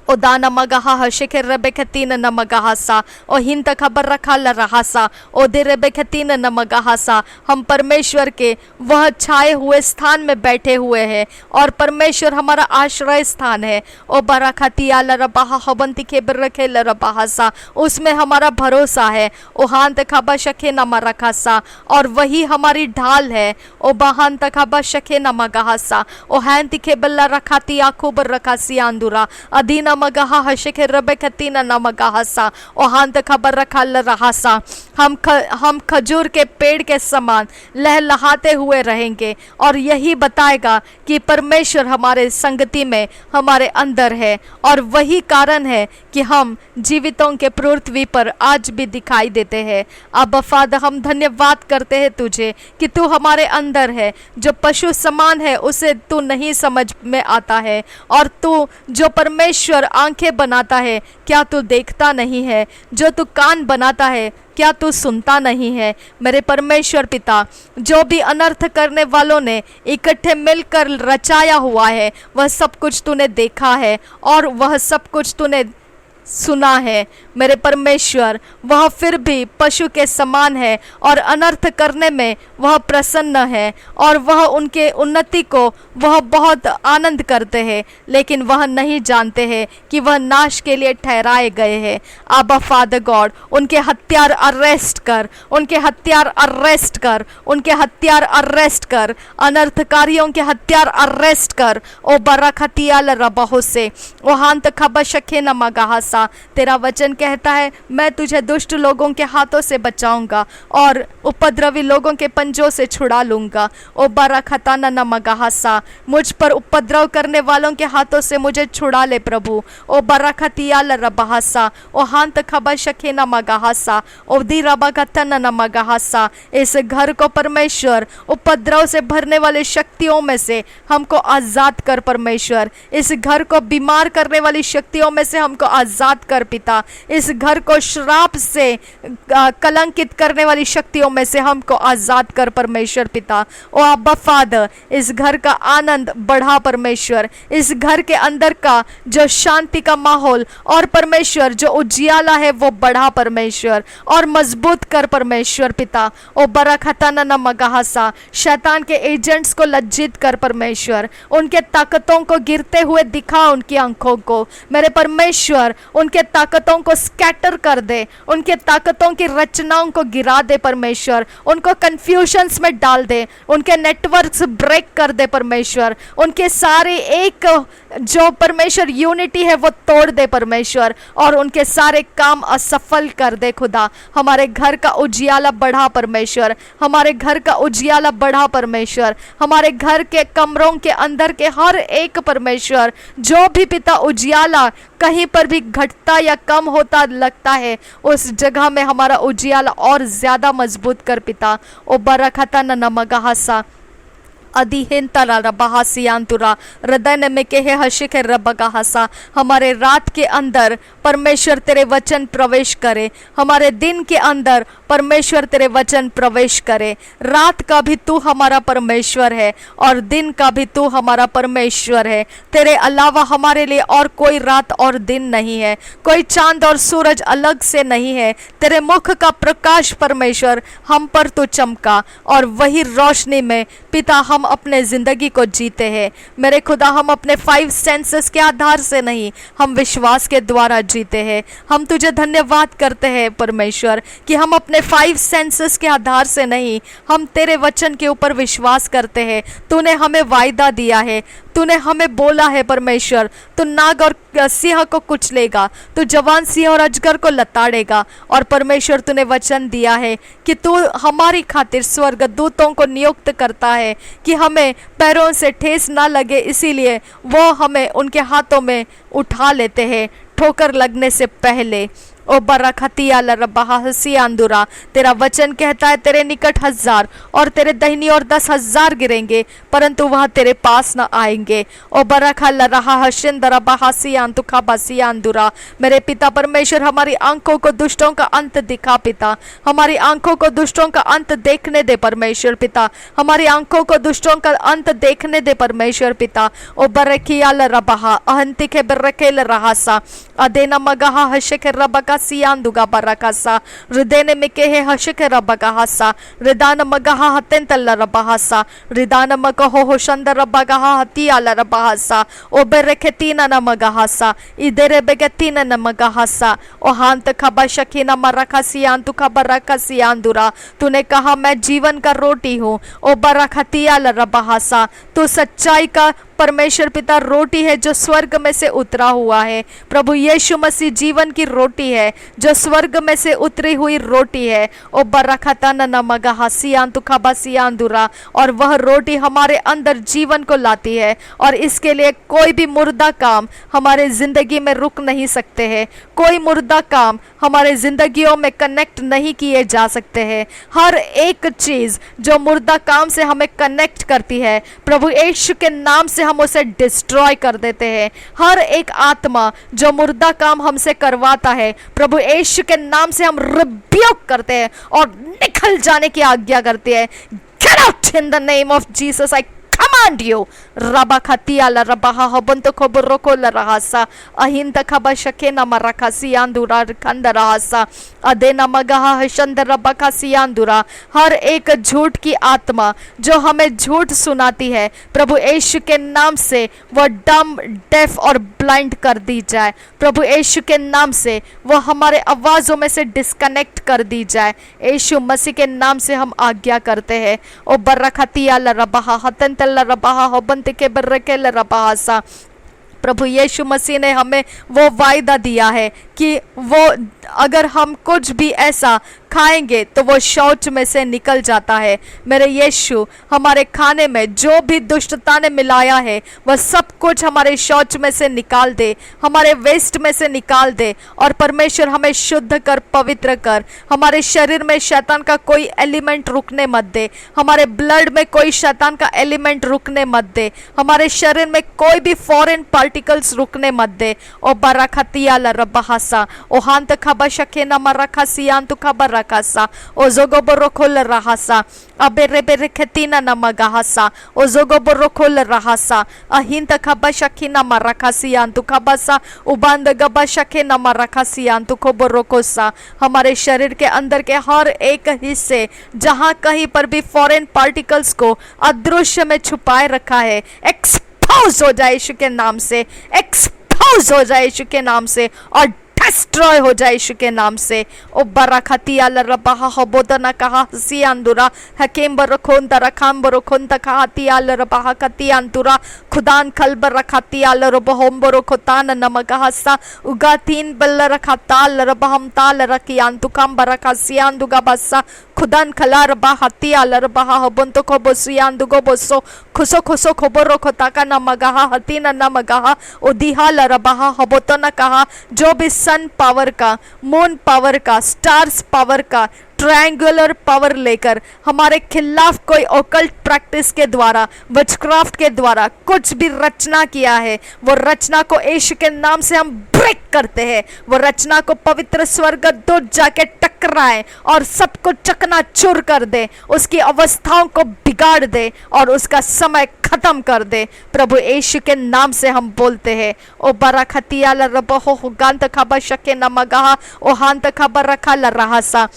Speaker 1: ओ दाना मगाहा हशिखर रेबेखतीन न मगाहसा, ओ हिंत खबर रखा लरहासा, ओ दे रेबेखतीन न मगाहसा। हम परमेश्वर के वह छाए हुए स्थान में बैठे हुए हैं और परमेश्वर हमारा आश्रय स्थान है। ओ बराखतिया लरबाहा हबंती खेबर रखे लरबाहसा, उसमें हमारा भरोसा है। ओ हांत खबा शखे न मरखासा, और वही हमारी ढाल है। ओ बहांत खबा शखे न मगाहसा, ओ हैंती खेबल्ला रखाती आखुबर रखासी आंदुरा अधीना मगाहा हशिखे रबेखतीना न मगाहसा, ओ हांत खबर रखा लरहासा। हम खजूर के पेड़ के समान लहलहाते हुए रहेंगे और यही बताएगा कि परमेश्वर हमारे संगति में हमारे अंदर है, और वही कारण है कि हम जीवितों के पृथ्वी पर आज भी दिखाई देते हैं। अब फादर, हम धन्यवाद करते हैं तुझे कि तू हमारे अंदर है। जो पशु समान है उसे तू नहीं समझ में आता है, और तू जो परमेश्वर आंखें बनाता है, क्या तू देखता नहीं है? जो तू कान बनाता है, क्या तू सुनता नहीं है? मेरे परमेश्वर पिता, जो भी अनर्थ करने वालों ने इकट्ठे मिलकर रचाया हुआ है, वह सब कुछ तूने देखा है और वह सब कुछ तूने सुना है। मेरे परमेश्वर, वह फिर भी पशु के समान है और अनर्थ करने में वह प्रसन्न है, और वह उनके उन्नति को वह बहुत आनंद करते हैं, लेकिन वह नहीं जानते हैं कि वह नाश के लिए ठहराए गए हैं। आबा फादर गॉड, उनके हथियार अरेस्ट कर, उनके हथियार अरेस्ट कर, उनके हथियार अरेस्ट कर, अनर्थकारियों के हथियार अरेस्ट कर। ओ बरखतिया लरबहो से, ओ हांत खबा शखे न मगाहसा। तेरा वचन कहता है, मैं तुझे दुष्ट लोगों के हाथों से बचाऊंगा और उपद्रवी लोगों के पंजों से छुड़ा लूंगा। ओ बरखताना न मगाहसा, मुझ पर उपद्रव करने वालों के हाथों से मुझे छुड़ा ले प्रभु। ओ बरखतिया लरबहासा, ओ हांत खबा शखे न मगाहसा, ओ दी रबगतन न मगाहसा। इस घर को परमेश्वर उपद्रव से भरने वाली शक्तियों में से हमको आजाद कर परमेश्वर। इस घर को बीमार करने वाली शक्तियों में से हमको आजाद कर पिता। इस घर को श्राप से कलंकित करने वाली शक्तियों में से हमको आजाद कर परमेश्वर पिता। ओ अब्बा फादर, इस घर का आनंद बढ़ा परमेश्वर, इस घर के अंदर का जो शांति का माहौल और परमेश्वर जो उजियाला है वो बढ़ा परमेश्वर, और मजबूत कर परमेश्वर पिता। ओ बरखताना न मगाहसा, शैतान के एजेंट्स को लज्जित कर परमेश्वर, उनके ताकतों को गिरते हुए दिखा उनकी आंखों को। मेरे परमेश्वर, उनके ताकतों को स्कैटर कर दे, उनके ताकतों की रचनाओं को गिरा दे परमेश्वर, उनको कंफ्यूजन्स में डाल दे, उनके नेटवर्क्स ब्रेक कर दे परमेश्वर, उनके सारे एक जो परमेश्वर यूनिटी है वो तोड़ दे परमेश्वर, और उनके सारे काम असफल कर दे खुदा। हमारे घर का उजियाला बढ़ा परमेश्वर, हमारे घर का उजियाला बढ़ा परमेश्वर, हमारे घर के कमरों के अंदर के हर एक परमेश्वर जो भी पिता उजियाला कहीं पर भी घटता या कम होता लगता है, उस जगह में हमारा उजियाला और ज्यादा मजबूत कर पिता। ओ बरखता न मगाहसा अधिहिन तरा रबहासियांतुरा हृदय में के हशिख रबगाहसा। हमारे रात के अंदर परमेश्वर तेरे वचन प्रवेश करे, हमारे दिन के अंदर परमेश्वर तेरे वचन प्रवेश करे। रात का भी तू हमारा परमेश्वर है और दिन का भी तू हमारा परमेश्वर है। तेरे अलावा हमारे लिए और कोई रात और दिन नहीं है, कोई चांद और सूरज अलग से नहीं है। तेरे मुख का प्रकाश परमेश्वर हम पर तू चमका, और वही रोशनी में पिता हम अपने ज़िंदगी को जीते हैं। मेरे खुदा, हम अपने 5 सेंसेस के आधार से नहीं, हम विश्वास के द्वारा जीते हैं। हम तुझे धन्यवाद करते हैं परमेश्वर कि हम अपने 5 सेंसेस के आधार से नहीं, हम तेरे वचन के ऊपर विश्वास करते हैं। तूने हमें वायदा दिया है, तूने हमें बोला है परमेश्वर, तू नाग और सिंह को कुचलेगा, तू जवान सिंह और अजगर को लताड़ेगा। और परमेश्वर तूने वचन दिया है कि तू हमारी खातिर स्वर्गदूतों को नियुक्त करता है कि हमें पैरों से ठेस ना लगे, इसीलिए वो हमें उनके हाथों में उठा लेते हैं ठोकर लगने से पहले। ओ बरखतिया लरबहा हसियांदुरा, तेरा वचन कहता है तेरे निकट 1000 और तेरे दाहिनी ओर 10,000 गिरेंगे, परंतु वह तेरे पास न आएंगे। ओ बरखा लरहा हशिंदरा बहासियांतुखा बसियांदुरा, मेरे पिता परमेश्वर, हमारी आंखों को दुष्टों का अंत दिखा पिता, हमारी आंखों को दुष्टों का अंत देखने दे परमेश्वर पिता, हमारी आंखों को दुष्टों का अंत देखने दे परमेश्वर पिता। ओ बरखिया लरबहा अहंतिके बरखे लरहासा अदेना मगहा हशके रबका सियांदुगा बरकासा हृदय मिके हे हशके रबका हसा हृदान मगहा हतेंतल रबहासा हृदान मगहो होशंद रबगा हतिया लरबहासा ओ बरखे तीना न मगहासा इधरे बेगे तीना न मगहासा ओ हांत खबा शकीना मरखा सियांतु खबरका सियांदुरा, तूने कहा मैं जीवन का रोटी हूँ। ओ बरखतिया लरबहासा, तू सच्चाई का परमेश्वर पिता रोटी है जो स्वर्ग में से उतरा हुआ है। प्रभु यीशु मसीह जीवन की रोटी है जो स्वर्ग में से उतरी हुई रोटी है। ओ बरखता न मगहा सियांतु खबा सियांदुरा, और वह रोटी हमारे अंदर जीवन को लाती है, और इसके लिए कोई भी मुर्दा काम हमारे जिंदगी में रुक नहीं सकते हैं, कोई मुर्दा काम हमारे जिंदगियों में कनेक्ट नहीं किए जा सकते हैं। हर एक चीज जो मुर्दा काम से हमें कनेक्ट करती है, प्रभु यीशु के नाम से हम उसे डिस्ट्रॉय कर देते हैं। हर एक आत्मा जो मुर्दा काम हमसे करवाता है, प्रभु यीशु के नाम से हम रिब्यूक करते हैं और निकल जाने की आज्ञा करते हैं। Get out in the name of Jesus, I command you. Raba khatia la rabaha hobonto koboroko la rahasa ahinta khaba shakena marakasi andura खंड रहसा अदेना मगहा हशंद रबका सियांदुरा। हर एक झूठ की आत्मा जो हमें झूठ सुनाती है, प्रभु यीशु के नाम से वह डम, डेफ और ब्लाइंड कर दी जाए। प्रभु यीशु के नाम से वह हमारे आवाज़ों में से डिस्कनेक्ट कर दी जाए। यीशु मसीह के नाम से हम आज्ञा करते हैं। ओ बरखतिया ल रबहा हतन तल रबहा होबंत के बरके ल रबहासा, प्रभु यीशु मसीह ने हमें वो वायदा दिया है कि वो अगर हम कुछ भी ऐसा खाएंगे तो वो शौच में से निकल जाता है। मेरे यीशु, हमारे खाने में जो भी दुष्टता ने मिलाया है वह सब कुछ हमारे शौच में से निकाल दे, हमारे वेस्ट में से निकाल दे, और परमेश्वर हमें शुद्ध कर, पवित्र कर। हमारे शरीर में शैतान का कोई एलिमेंट रुकने मत दे, हमारे ब्लड में कोई शैतान का एलिमेंट रुकने मत दे, हमारे शरीर में कोई भी फॉरेन पार्टिकल्स रुकने मत दे। ओ बरखतिया ल रबहासा ओ हांत खबा शकेना मरखा सियांतु खबर रखासा ओ जोगोबरो खोल रहासा अबेरे बेरे खेतीना नमगहासा ओ जोगोबरो खोल रहासा अहिंत खबा शकीना मरखा सियांतु खबासा उबांद गबा शकेना मरखा सियांतु खोबरो कोसा। हमारे शरीर के अंदर के हर एक हिस्से जहाँ कहीं पर भी फॉरेन पार्टिकल्स को अदृश्य में छुपाए रखा है, एक्सपोज हो जाए यीशु के नाम से, एक्सपोज हो जाए यीशु के नाम से, और डिस्ट्रॉय हो जाए यीशु के नाम से। ओ बरखतिया ल रबहा हबोदना कहा सियांदुरा हकीम बरखोन तरखाम बरखोन तखातिया ल रबहा कतियांतुरा खुदान खल बरखतिया ल रबहोम बरखोतान नमगहसा उगातीन बल रखताल रबहम ताल रकियांतु कम बरखा सियांदुगा बसा खुदान खला रबा हतिया ल रबहा हबंतो खबो सियांदुगो बसो खुसो खुसो खबरो खोताका नमगहा हतीन नमगहा उदिहा ल रबहा हबोतो न कहा। जो भी सन पावर का, मून पावर का, स्टार्स पावर का, ट्रायंगुलर पावर लेकर हमारे खिलाफ कोई ओकल्ट प्रैक्टिस के द्वारा, विचक्राफ्ट के द्वारा कुछ भी रचना किया है, वो रचना को यीशु के नाम से हम ब्रेक करते हैं। वो रचना को पवित्र स्वर्गदूत जाके टकराए और सबको चकनाचूर कर दे, उसकी अवस्थाओं को बिगाड़ दे और उसका समय खत्म कर दे। प्रभु यीशु के नाम से हम बोलते हैं। ओ बरखतिया ल रबहो गांत खबा शके नमगहा ओ हांत खबर रखा ल रहसा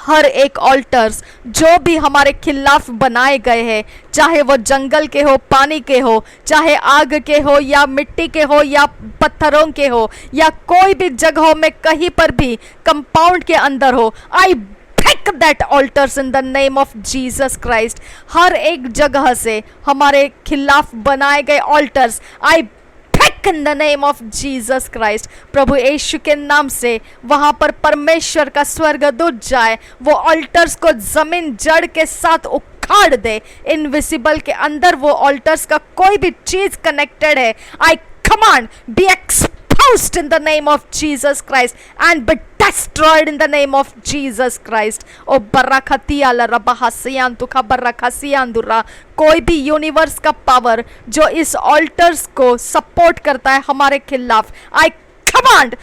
Speaker 1: हर एक ऑल्टर्स जो भी हमारे खिलाफ बनाए गए हैं, चाहे वो जंगल के हो, पानी के हो, चाहे आग के हो या मिट्टी के हो या पत्थरों के हो या कोई भी जगहों में कहीं पर भी कंपाउंड के अंदर हो, आई break that altars in the name of Jesus Christ। हर एक जगह से हमारे खिलाफ बनाए गए alters I break in the name of Jesus Christ। प्रभु यीशु के नाम से वहां पर परमेश्वर का स्वर्गदूत जाए, वो ऑल्टर्स को जमीन जड़ के साथ उखाड़ दे। इनविजिबल के अंदर वो ऑल्टर्स का कोई भी चीज कनेक्टेड है, I command be exposed in the name of Jesus Christ and be destroyed in the name of Jesus Christ। ओ बरखतिया लरबहसियांतु का बरखसियांदुरा, कोई भी यूनिवर्स का पावर जो इस ऑल्टर्स को सपोर्ट करता है हमारे खिलाफ, आई command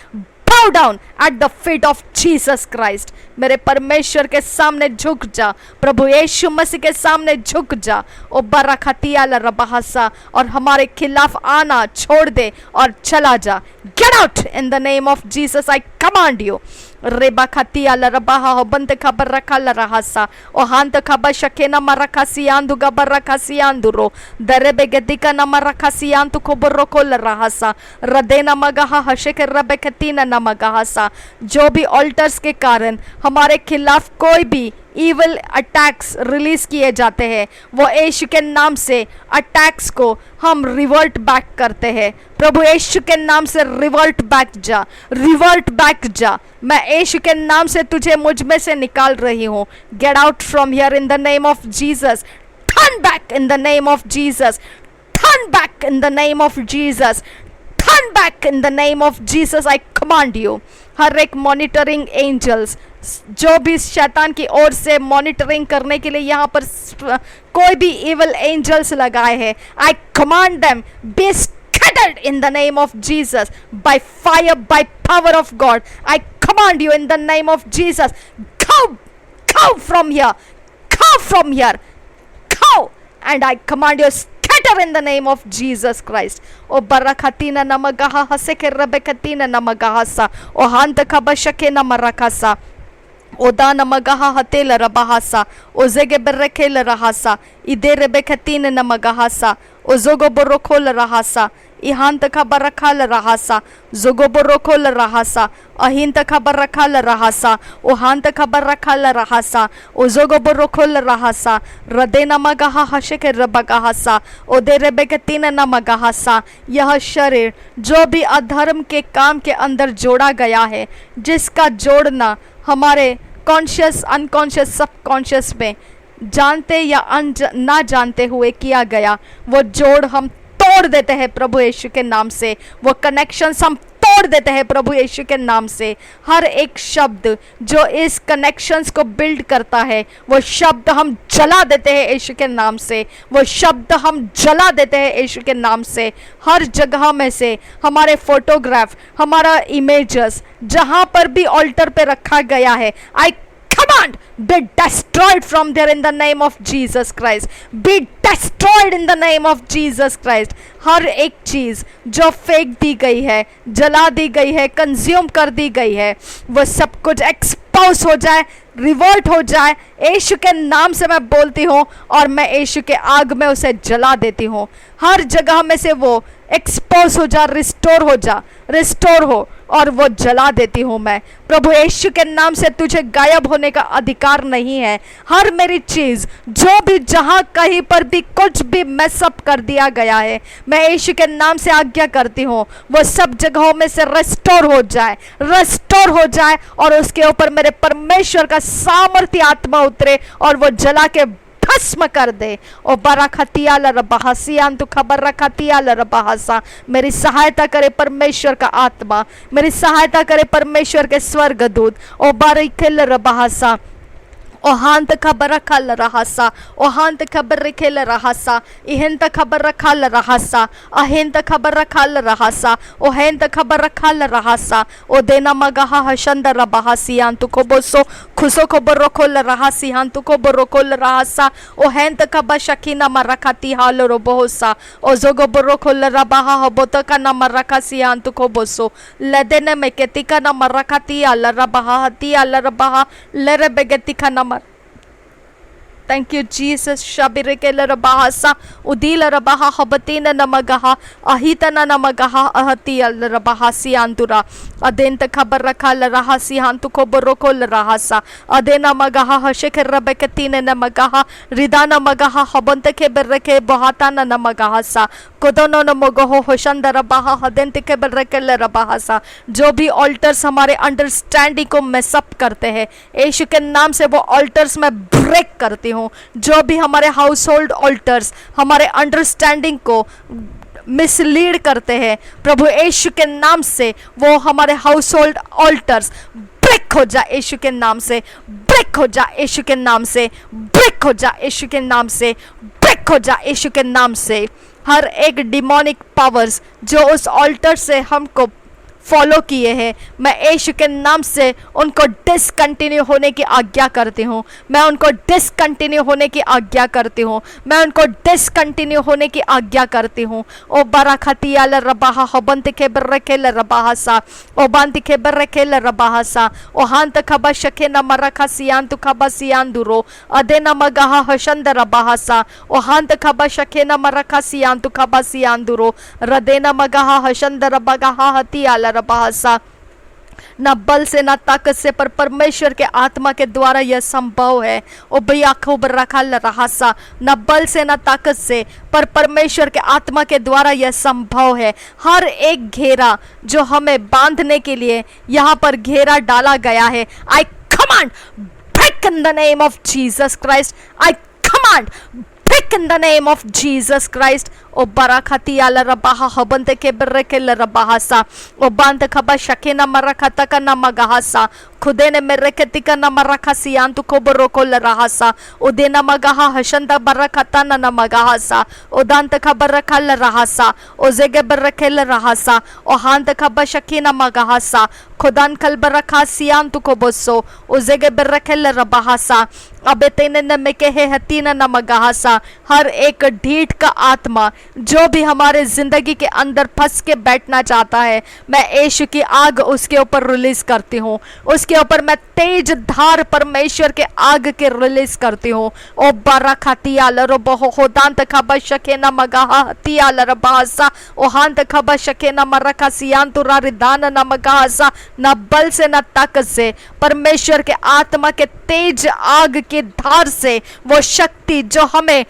Speaker 1: bow down at the feet of Jesus Christ। मेरे परमेश्वर के सामने झुक जा, प्रभु यीशु मसीह के सामने झुक जा। ओ बरखतिया लरबहसा, और हमारे खिलाफ आना छोड़ दे और चला जा। Get out in the name of Jesus, I command you। रेबा खतिया लरबहा हो बंत खबर रखा लरहसा, ओ हांत खबर शकेना मरखसियांदु गबर रखसियांदुरो, दरेबे गदिका न मरखसियांतु खबरो को लरहसा, रदेना मगहा हशे के रबे खतीना न मगहसा। जो भी ऑल्टर्स के कारण हमारे खिलाफ कोई भी इविल अटैक्स रिलीज किए जाते हैं, वो यीशु के नाम से अटैक्स को हम रिवर्ट बैक करते हैं। प्रभु यीशु के नाम से रिवर्ट बैक जा, रिवर्ट बैक जा। मैं यीशु के नाम से तुझे मुझ में से निकाल रही हूँ। Get out from here in the name of Jesus. Turn back in the name of Jesus. Turn back in the name of Jesus. Turn back in the name of Jesus, I command you. हर एक monitoring angels जो भी शैतान की ओर से monitoring करने के लिए यहाँ पर कोई भी इविल एंजल्स लगाए हैं, आई command them be scattered in the name of Jesus by fire, by power of God। I command you in the name of Jesus, go from here, go from here, go, and I command you scatter in the name of Jesus Christ। O barakatina namagaha haseke rebekatina namagahasa, o hanta kabashake namarakasa, ओदा नमगहा hotel रबहासा, ओजेगे बर्रखेल रहासा, इदे रेबेखतीन नमगहासा, ओजोगो बोरोखोल रहासा, इहांत खबर रखाल रहासा, जोगो बोरोखोल रहासा, अहिंत खबर रखाल रहासा, ओहांत खबर रखाल रहासा, ओजोगो बोरोखोल रहासा, रदे नमगहा हशेके रबगहासा, ओदे रेबेखतीन नमगहासा। यह शरीर जो भी अधर्म के काम के अंदर जोड़ा गया है, जिसका जोड़ना हमारे कॉन्शियस, अनकॉन्शियस, सबकॉन्शियस में जानते या ना जानते हुए किया गया, वो जोड़ हम तोड़ देते हैं प्रभु यीशु के नाम से। वो कनेक्शंस हम तोड़ देते हैं प्रभु यीशु के नाम से। हर एक शब्द जो इस कनेक्शंस को बिल्ड करता है, वो शब्द हम जला देते हैं यीशु के नाम से। वो शब्द हम जला देते हैं यीशु के नाम से। हर जगह में से हमारे फोटोग्राफ, हमारा इमेजेस जहाँ पर भी ऑल्टर पे रखा गया है, आई command be destroyed from there in the name of Jesus Christ। be destroyed in the name of Jesus Christ। हर एक चीज जो फेंक दी गई है, जला दी गई है, कंज्यूम कर दी गई है, वो सब कुछ एक्सपोज हो जाए, रिवर्ट हो जाए। यीशु के नाम से मैं बोलती हूँ और मैं यीशु के आग में उसे जला देती हूँ। हर जगह में से वो एक्सपोज हो जा, रिस्टोर हो और वो जला देती हूँ मैं। प्रभु यीशु के नाम से तुझे गायब होने का अधिकार नहीं है। हर मेरी चीज जो भी जहाँ कहीं पर भी कुछ भी मैसअप कर दिया गया है, मैं यीशु के नाम से आज्ञा करती हूँ वो सब जगहों में से रिस्टोर हो जाए और उसके ऊपर मेरे परमेश्वर का सामर्थ्य आत्मा उतरे और वो जला के भस्म कर दे। ओ बरखतिया लरबहसियान तू खबर रखतिया लरबहसा। मेरी सहायता करे परमेश्वर का आत्मा, मेरी सहायता करे परमेश्वर के स्वर्गदूत। ओ बारिखे लरबहसा, Ohant kabarakal rahasa, ohant kabarekele rahasa, ihenta kabarakal rahasa, ahenta kabarakal rahasa, ohenta kabarakal rahasa, odena magaha hashanda rabahasi antu koboso, kuso koborokol rahasi antu koborokol rahasa, ohenta kabashakina marakati halo robohosa, ozogo borokol rabaha hobotaka na marakasi antu koboso, ledene meketika na marakati ala rabaha hati ala rabaha, lere begetika na. Thank you, Jesus. Shabirikela rabahasa, udila rabaha habatina namagaha, ahitana namagaha, ahatia rabahasi antura, adenta kabarakala rahasi hantu koborokol rahasa, adena magaha hashekar rabekatina namagaha, ridana magaha habante ke berreke bohatana namagahasa, कोदोनो न मगहो होशंद रबाहा हदेंते के बरकल रबाहासा। जो भी alters हमारे understanding को mess up करते हैं, यीशु के नाम से वो ऑल्टर्स मैं ब्रेक करती हूँ। जो भी हमारे हाउस होल्ड ऑल्टर्स हमारे अंडरस्टैंडिंग को मिसलीड करते हैं, प्रभु यीशु के नाम से वो हमारे हाउस होल्ड ऑल्टर्स ब्रेक हो जा यीशु के नाम से, ब्रेक हो जा यीशु के नाम से, ब्रेक हो जा यीशु के नाम से, ब्रेक हो जा यीशु के नाम से। हर एक डिमोनिक पावर्स जो उस ऑल्टर से हमको फॉलो किए हैं, मैं यीशु के नाम से उनको डिसकंटिन्यू होने की आज्ञा करती हूँ। मैं उनको डिसकंटिन्यू होने की आज्ञा करती हूँ। मैं उनको डिसकंटिन्यू होने की आज्ञा करती हूँ। ओ बराखतिया ल रबाहा हबंत के बरके ल रबाहासा, ओ बांति के बरके ल रबाहासा, ओ हांत खबा शके न मरखा सियांतु खबा सियांदुरो, अदे न मगाहा हशंद रबाहासा, ओ हांत खबा शके न मरखा सियांतु खबा सियांदुरो, रदे न मगाहा हशंद रबगाहा हतिया ल रबाहासा। न बल से न ताकत से पर परमेश्वर के आत्मा के द्वारा यह संभव है। ओ भैया खूब रखा रहसा, न बल से न ताकत से पर परमेश्वर के आत्मा के द्वारा यह संभव है। हर एक घेरा जो हमें बांधने के लिए यहाँ पर घेरा डाला गया है, I command break in the name of Jesus Christ. I command break in the name of Jesus Christ. O barakati ala rabaha habante ke bereke la rabahasa, o bante khaba shakena marakata kana magahasa, खुदे ने मेरे कतिका न मरखा सियांतु को बरोको लराहसा, उदे न मगाहा हशंदा बरखता न मगाहसा, ओ दांत खबर रखा लराहसा, ओ जेगे बरखे लराहसा, ओ हांत खबर शकी न मगाहसा, खुदान कल बरखा सियांतु को बसो, ओ जेगे बरखे लरबाहसा, अबे तेने न मेके है हतीन न मगाहसा। हर एक ढीठ का आत्मा जो भी हमारे जिंदगी के अंदर फंस के बैठना चाहता है, मैं यीशु की आग उसके ऊपर रिलीज करती हूँ। उसके ऊपर मैं तेज धार परमेश्वर के आग के रिलीज करती हूँ। ओ बरखतिया लरबहो होदांत खबा शके न मगाहतिया लरबासा, ओ हांत खबा शके न मरखा सियांतु रारिदान न मगाहसा। न बल से न ताकत से, परमेश्वर के आत्मा के तेज आग की धार से वो शक्ति जो हमें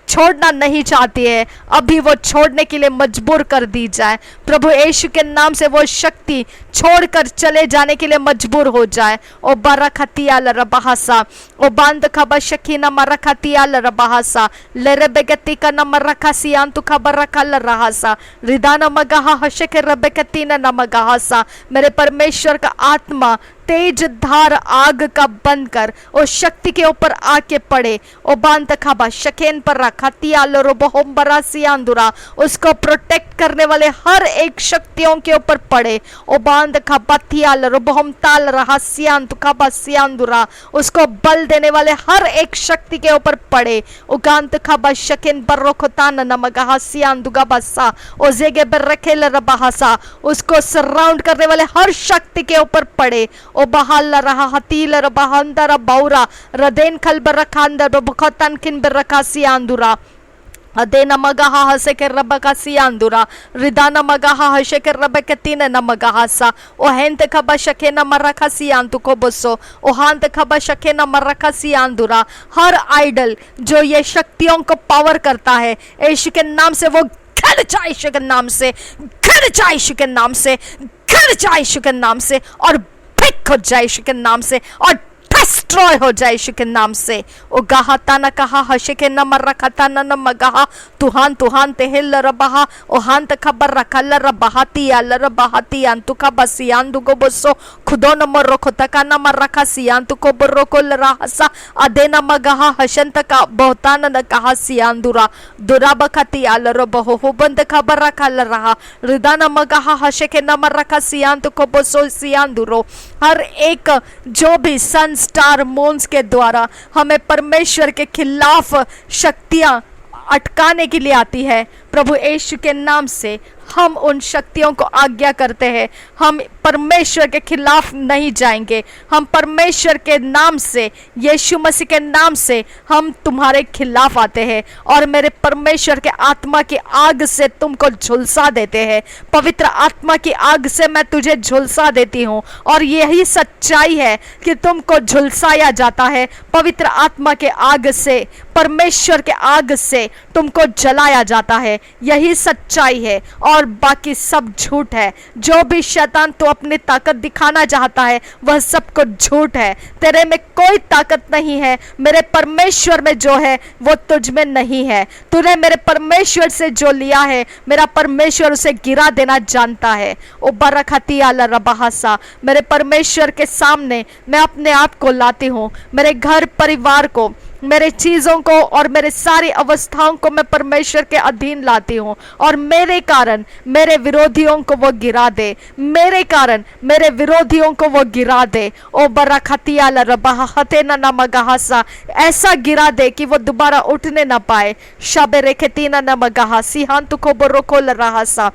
Speaker 1: छोड़ना नहीं चाहती है, अभी वो छोड़ने के लिए मजबूर कर दी जाए। प्रभु यीशु के नाम से वो शक्ति छोड़कर चले जाने के लिए मजबूर हो जाए। ओ बरखतिया लरबाहसा, ओ बांध खबा शकीना मरखतिया लरबाहसा, लेरेबेगति का न मरखा सियांतु खबर रखा लरहासा, रिदाना मगाहा हशक रबेकतीना न मगाहसा। मेरे परमेश्वर का आत्मा तेज धार आग का बंद कर उस शक्ति के ऊपर आके पड़े। ओ बांत खबा शकेन पर रखतिया लोरोबहोम बरासियांदुरा, उसको प्रोटेक्ट करने वाले हर एक शक्तियों के ऊपर पड़े। ओ बांत खबतिया लोरोबहोम ताल रहस्यांतु खबसियांदुरा, उसको बल देने वाले हर एक शक्ति के ऊपर पड़े। उगांत खबा शकेन बर्रोखतान नमगहसियांदुगा बसा, ओ जेगे बर्रखेल रबाहसा, उसको सराउंड करने वाले हर शक्ति के ऊपर पड़े। ओ बहाल रहा हतील बहंदर बौरा रदेन खल बरखांदर बखतन किन बरकासी आंदुरा, अदेन मगाहा हसे के रबकासी आंदुरा, रिदान मगाहा हसे के रबकतीन न मगाहासा। ओ हेंत खबा शके न मरखासी आंतु को बसो, ओ हांत खबा शके न मरखासी आंदुरा। हर आइडल जो ये शक्तियों को पावर करता है, यीशु के नाम से वो गिर जाए, यीशु के नाम से गिर जाए, यीशु के नाम से गिर जाए, यीशु के नाम से, और ब्रेक हो जाए यीशु के नाम से, और डिस्ट्रॉय हो जाए यीशु के नाम से। ओ गाहता न कहा हशे के न मरखता न मगाहा, तुहान तुहान तेहल रबाहा, ओ हान त खबर रखल रबाहती या लरबाहती अंतु का बसियान दुगो बसो, खुदो नमो रोको तका नम रखा सियांतु को बरोको लराहसा अदेना मगहा हशंत का बहुतान न कहा सियांदुरा दुराब खती आलरो बहु बंद खबर रखा लरहा रिदान मगहा हशे के नम रखा सियांतु को बसो सियांदुरो। हर एक जो भी सन स्टार मून्स के द्वारा हमें परमेश्वर के खिलाफ शक्तियां अटकाने के लिए आती है, प्रभु यीशु के नाम से हम उन शक्तियों को आज्ञा करते हैं। हम परमेश्वर के खिलाफ नहीं जाएंगे। हम परमेश्वर के नाम से, यीशु मसीह के नाम से हम तुम्हारे खिलाफ आते हैं और मेरे परमेश्वर के आत्मा की आग से तुमको झुलसा देते हैं। पवित्र आत्मा की आग से मैं तुझे झुलसा देती हूँ और यही सच्चाई है कि तुमको झुलसाया जाता है। पवित्र आत्मा के आग से, परमेश्वर के आग से तुमको जलाया जाता है। यही सच्चाई है और बाकी सब झूठ है। जो भी शैतान तो अपनी ताकत दिखाना चाहता है वह सब कुछ झूठ है। तेरे में कोई ताकत नहीं है, मेरे परमेश्वर में जो है वो तुझ में नहीं है। तूने मेरे परमेश्वर से जो लिया है, मेरा परमेश्वर उसे गिरा देना जानता है। ओ बरखती आला रबाहसा, मेरे परमेश्वर के सामने मैं अपने आप को लाती हूँ, मेरे घर परिवार को, मेरे चीजों को और मेरे सारी अवस्थाओं को मैं परमेश्वर के अधीन लाती हूँ और मेरे कारण मेरे विरोधियों को वो गिरा दे, मेरे कारण मेरे विरोधियों को वो गिरा दे। ओ बरखतिया लरबाह हते न मगाहसा, ऐसा गिरा दे कि वो दोबारा उठने ना पाए। शबे रेखतीना न मगाहा सिहांतु को बरोको लराहसा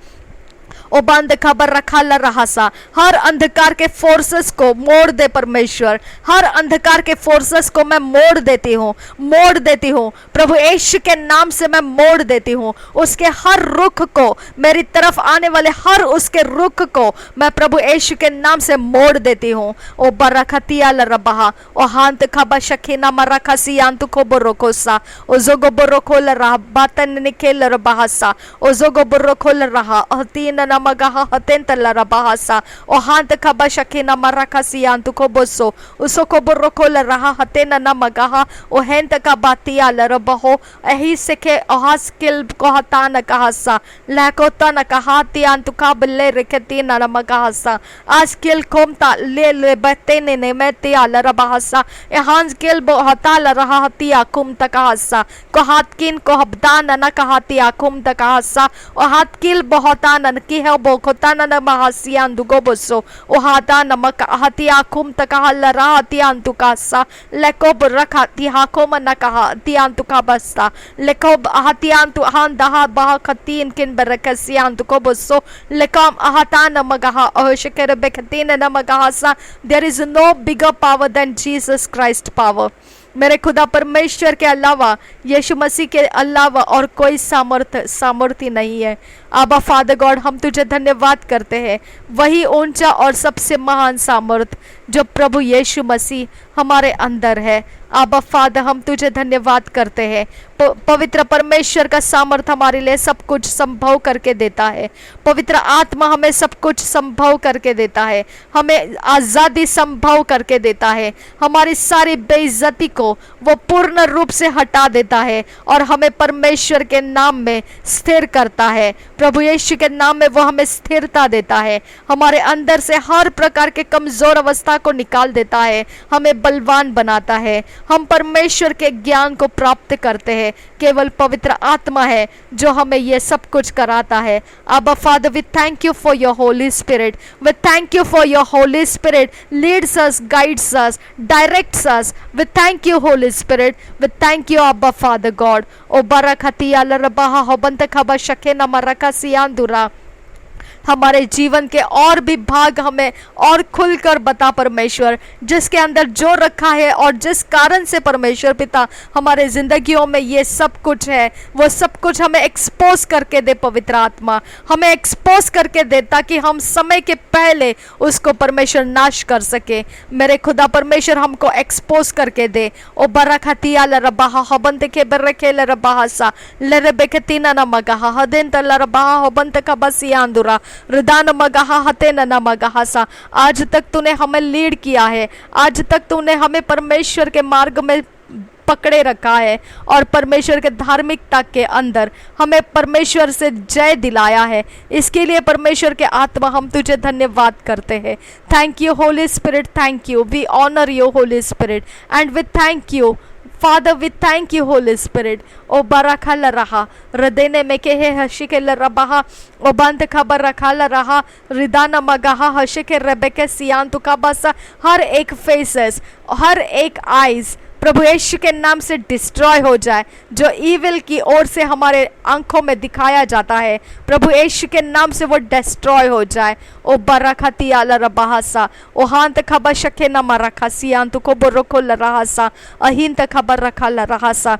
Speaker 1: ओ बंद खबर रखा ल रहा सा। हर अंधकार के फोर्सेस को मोड़ दे परमेश्वर, हर अंधकार के फोर्सेस को मैं मोड़ देती हूँ, मोड़ देती हूँ प्रभु यीशु के नाम से मैं मोड़ देती हूँ। उसके हर रुख को, मेरी तरफ आने वाले हर उसके रुख को मैं प्रभु यीशु के नाम से मोड़ देती हूँ। ओ बरखतिया ल रबाहा ओ हांत खबा शखीना मरखा सियांतु को बरोकोसा ओ जोगो बरोको ल रहा बातन निकेल रबाहसा ओ जोगो बरोको ल रहा अहतीन न मगाहा हतेंत लरबाहसा ओ हांत खबा शखीना मरखा सियांतु को बसो उसो को बरोको ल रहा हतेन न मगाहा ओ हेंत का बातिया लरबहो एही सेके ओहास किल को हता न कहासा लकोता न कहा तियांतु का बल्ले रखती न मगाहसा आज किल कोमता ले बतेने ने मैं तिया लरबाहसा एहांस किल बो हता ल रहा हतिया कुम तकाहसा को हाथ किन को हबदान न कहातिया कुम तकाहसा ओ हाथ किल बहुता न की है बोखोता न महासियान दुगो बसो ओ हाता नमक हतिया कुम तकाह ल रहा तियांतु कासा लेकोब रखा तिहाको मन कहा तियांतु का बस्ता लेकोब हतियांतु हान दहा बहा खतीन किन बरकसियांतु को बसो लेकम हता नमगहा ओशकर बेखतीन नमगहासा। There is no bigger power than Jesus Christ power. मेरे खुदा परमेश्वर के अलावा, यीशु मसीह के अलावा और कोई सामर्थ्य नहीं है। आबा फादर गॉड, हम तुझे धन्यवाद करते हैं, वही ऊंचा और सबसे महान सामर्थ जो प्रभु यीशु मसीह हमारे अंदर है। आबा फादर, हम तुझे धन्यवाद करते हैं। पवित्र परमेश्वर का सामर्थ हमारे लिए सब कुछ संभव करके देता है। पवित्र आत्मा हमें सब कुछ संभव करके देता है, हमें आज़ादी संभव करके देता है, हमारी सारी बेइज्जती को वो पूर्ण रूप से हटा देता है और हमें परमेश्वर के नाम में स्थिर करता है। प्रभु यीशु के नाम में वो हमें स्थिरता देता है, हमारे अंदर से हर प्रकार के कमजोर अवस्था को निकाल देता है, हमें बलवान बनाता है। हम परमेश्वर के ज्ञान को प्राप्त करते हैं। केवल पवित्र आत्मा है जो हमें ये सब कुछ कराता है। Abba Father, we thank you for your Holy Spirit. We thank you for your Holy Spirit leads us, guides us, directs us. We thank you, Holy Spirit. We thank you, Abba Father God. O barakati ala rabaha hobanta khaba shake na maraka siandura. हमारे जीवन के और भी भाग हमें और खुलकर बता परमेश्वर, जिसके अंदर जो रखा है और जिस कारण से परमेश्वर पिता हमारे जिंदगियों में ये सब कुछ है, वो सब कुछ हमें एक्सपोज करके दे। पवित्र आत्मा हमें एक्सपोज करके दे ताकि हम समय के पहले उसको परमेश्वर नाश कर सके। मेरे खुदा परमेश्वर हमको एक्सपोज करके दे। ओ बरखतिया लरबाहा हबंत के बरखे लरबाहा लरबेकतीना नमगाहा हदेंत लरबाहा हबंत का बसियांदुरा रिदान मगाहा हते न मगाहा। आज तक तूने हमें लीड किया है, आज तक तूने हमें परमेश्वर के मार्ग में पकड़े रखा है और परमेश्वर के धार्मिकता के अंदर हमें परमेश्वर से जय दिलाया है। इसके लिए परमेश्वर के आत्मा हम तुझे धन्यवाद करते हैं। Thank you holy spirit, thank you, we honour you holy spirit and we thank you Father, we thank you, Holy Spirit. O baraka la raha, radene में के है हशिके ल रबाहा, ओ बंद खबर रखा ला रहा, रिदाना मगाहा हशिके रबेके सियान तु का बसा, हर एक फेसेस, हर एक आईज प्रभु यीशु के नाम से डिस्ट्रॉय हो जाए, जो ईविल की ओर से हमारे आंखों में दिखाया जाता है प्रभु यीशु के नाम से वो डिस्ट्रॉय हो जाए। ओ बरखती आला रबासा, ओ हांत खबर शके न मरखा सियान तु को बोरोको ल रहासा, अहिंत खबर रखा ल रहासा,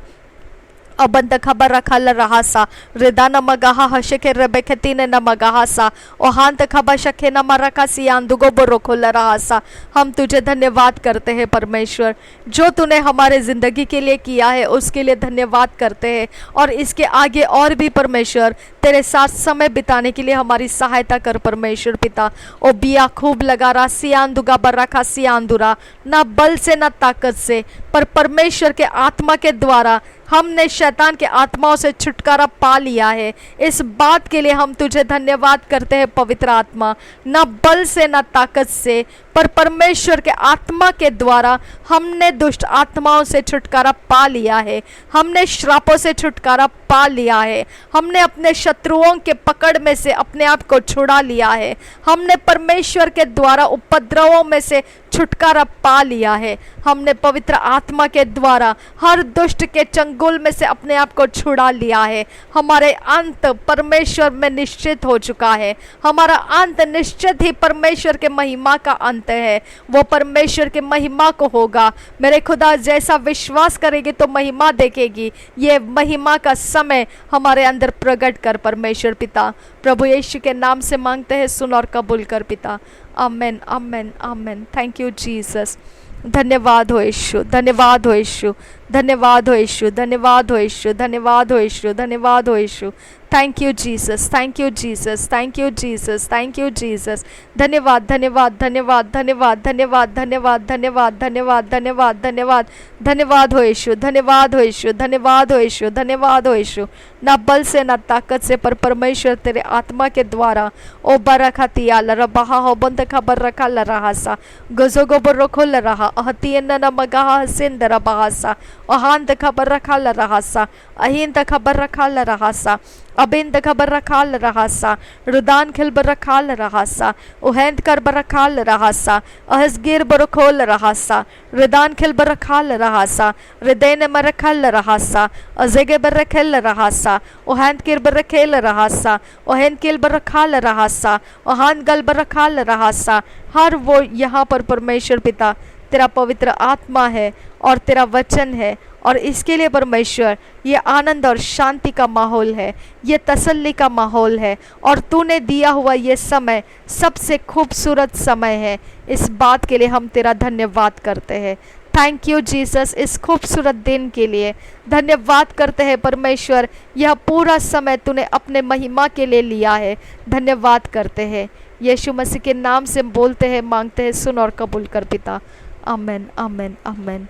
Speaker 1: अबंत खबर रखा ल रहासा, रिदाना मगाहा हशके रबेखती ने न मगाहासा, ओ हांत खबर शके न मरखा सियान दुगो बोरोको ल रहासा। हम तुझे धन्यवाद करते हैं परमेश्वर, जो तूने हमारे ज़िंदगी के लिए किया है उसके लिए धन्यवाद करते हैं, और इसके आगे और भी परमेश्वर तेरे साथ समय बिताने के लिए हमारी सहायता कर परमेश्वर पिता। ओ बिया खूब लगा रहा सियान दुगा बर्रखा सियान दुरा, ना बल से ना ताकत से, पर परमेश्वर के आत्मा के द्वारा हमने शैतान के आत्माओं से छुटकारा पा लिया है। इस बात के लिए हम तुझे धन्यवाद करते हैं पवित्र आत्मा। न बल से न ताकत से, पर परमेश्वर के आत्मा के द्वारा हमने दुष्ट आत्माओं से छुटकारा पा लिया है, हमने श्रापों से छुटकारा पा लिया है, हमने अपने शत्रुओं के पकड़ में से अपने आप को छुड़ा लिया है, हमने परमेश्वर के द्वारा उपद्रवों में से छुटकारा पा लिया है, हमने पवित्र आत्मा के द्वारा हर दुष्ट के चंगुल में से अपने आप को छुड़ा लिया है। हमारे अंत परमेश्वर में निश्चित हो चुका है, हमारा अंत निश्चित ही परमेश्वर के महिमा का अंत है, वो परमेश्वर के महिमा को होगा। मेरे खुदा जैसा विश्वास करेगी तो महिमा देखेगी। ये महिमा का समय हमारे अंदर प्रकट कर परमेश्वर पिता। प्रभु यीशु के नाम से मांगते हैं, सुन और कबूल कर पिता। Amen amen amen. Thank you Jesus. धन्यवाद हो यीशु, धन्यवाद हो यीशु, धन्यवाद हो यीशु, धन्यवाद हो यीशु, धन्यवाद हो यीशु, धन्यवाद हो यीशु। Thank you Jesus, thank you Jesus, thank you Jesus, thank you Jesus. धन्यवाद धन्यवाद धन्यवाद धन्यवाद धन्यवाद धन्यवाद धन्यवाद धन्यवाद धन्यवाद धन्यवाद धन्यवाद हो यीशु, धन्यवाद हो यीशु, धन्यवाद हो यीशु, धन्यवाद हो यीशु। ना बल से ना ताकत से, पर परमेश्वर तेरे आत्मा के द्वारा। ओ बरखती आला रबाहा हो बंद खबर रखा ल रहासा, गजो गोबर रखो ल रहा, अहतियन न मगाहा हसिन दरा बहासा, अहांत खबर रखा ल रहासा, अहिंत खबर रखा ल रहासा, अबिंद खबर रखाल रहासा, रुदान खिल बरखाल रहासा, उहेंद कर बरखाल रहासा, अहसगिर बरखोल रहासा, रुदान खिल बरखाल रहासा, रिदेन मरखल रहासा, अजेगे बरखेल रहासा, उहेंद किर बरखेल रहासा, उहेंद किल बरखाल रहासा, उहान गल बरखाल रहासा। हर वो यहाँ पर परमेश्वर पिता तेरा पवित्र आत्मा है और तेरा वचन है, और इसके लिए परमेश्वर ये आनंद और शांति का माहौल है, ये तसल्ली का माहौल है, और तूने दिया हुआ ये समय सबसे खूबसूरत समय है। इस बात के लिए हम तेरा धन्यवाद करते हैं। थैंक यू जीसस, इस खूबसूरत दिन के लिए धन्यवाद करते हैं परमेश्वर। यह पूरा समय तूने अपने महिमा के लिए लिया है, धन्यवाद करते हैं। यीशु मसीह के नाम से बोलते हैं, मांगते हैं, सुन और कबूल कर पिता। Amen amen amen.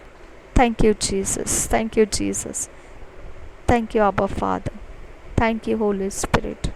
Speaker 1: Thank you Jesus, thank you Jesus, thank you Abba Father, thank you Holy Spirit.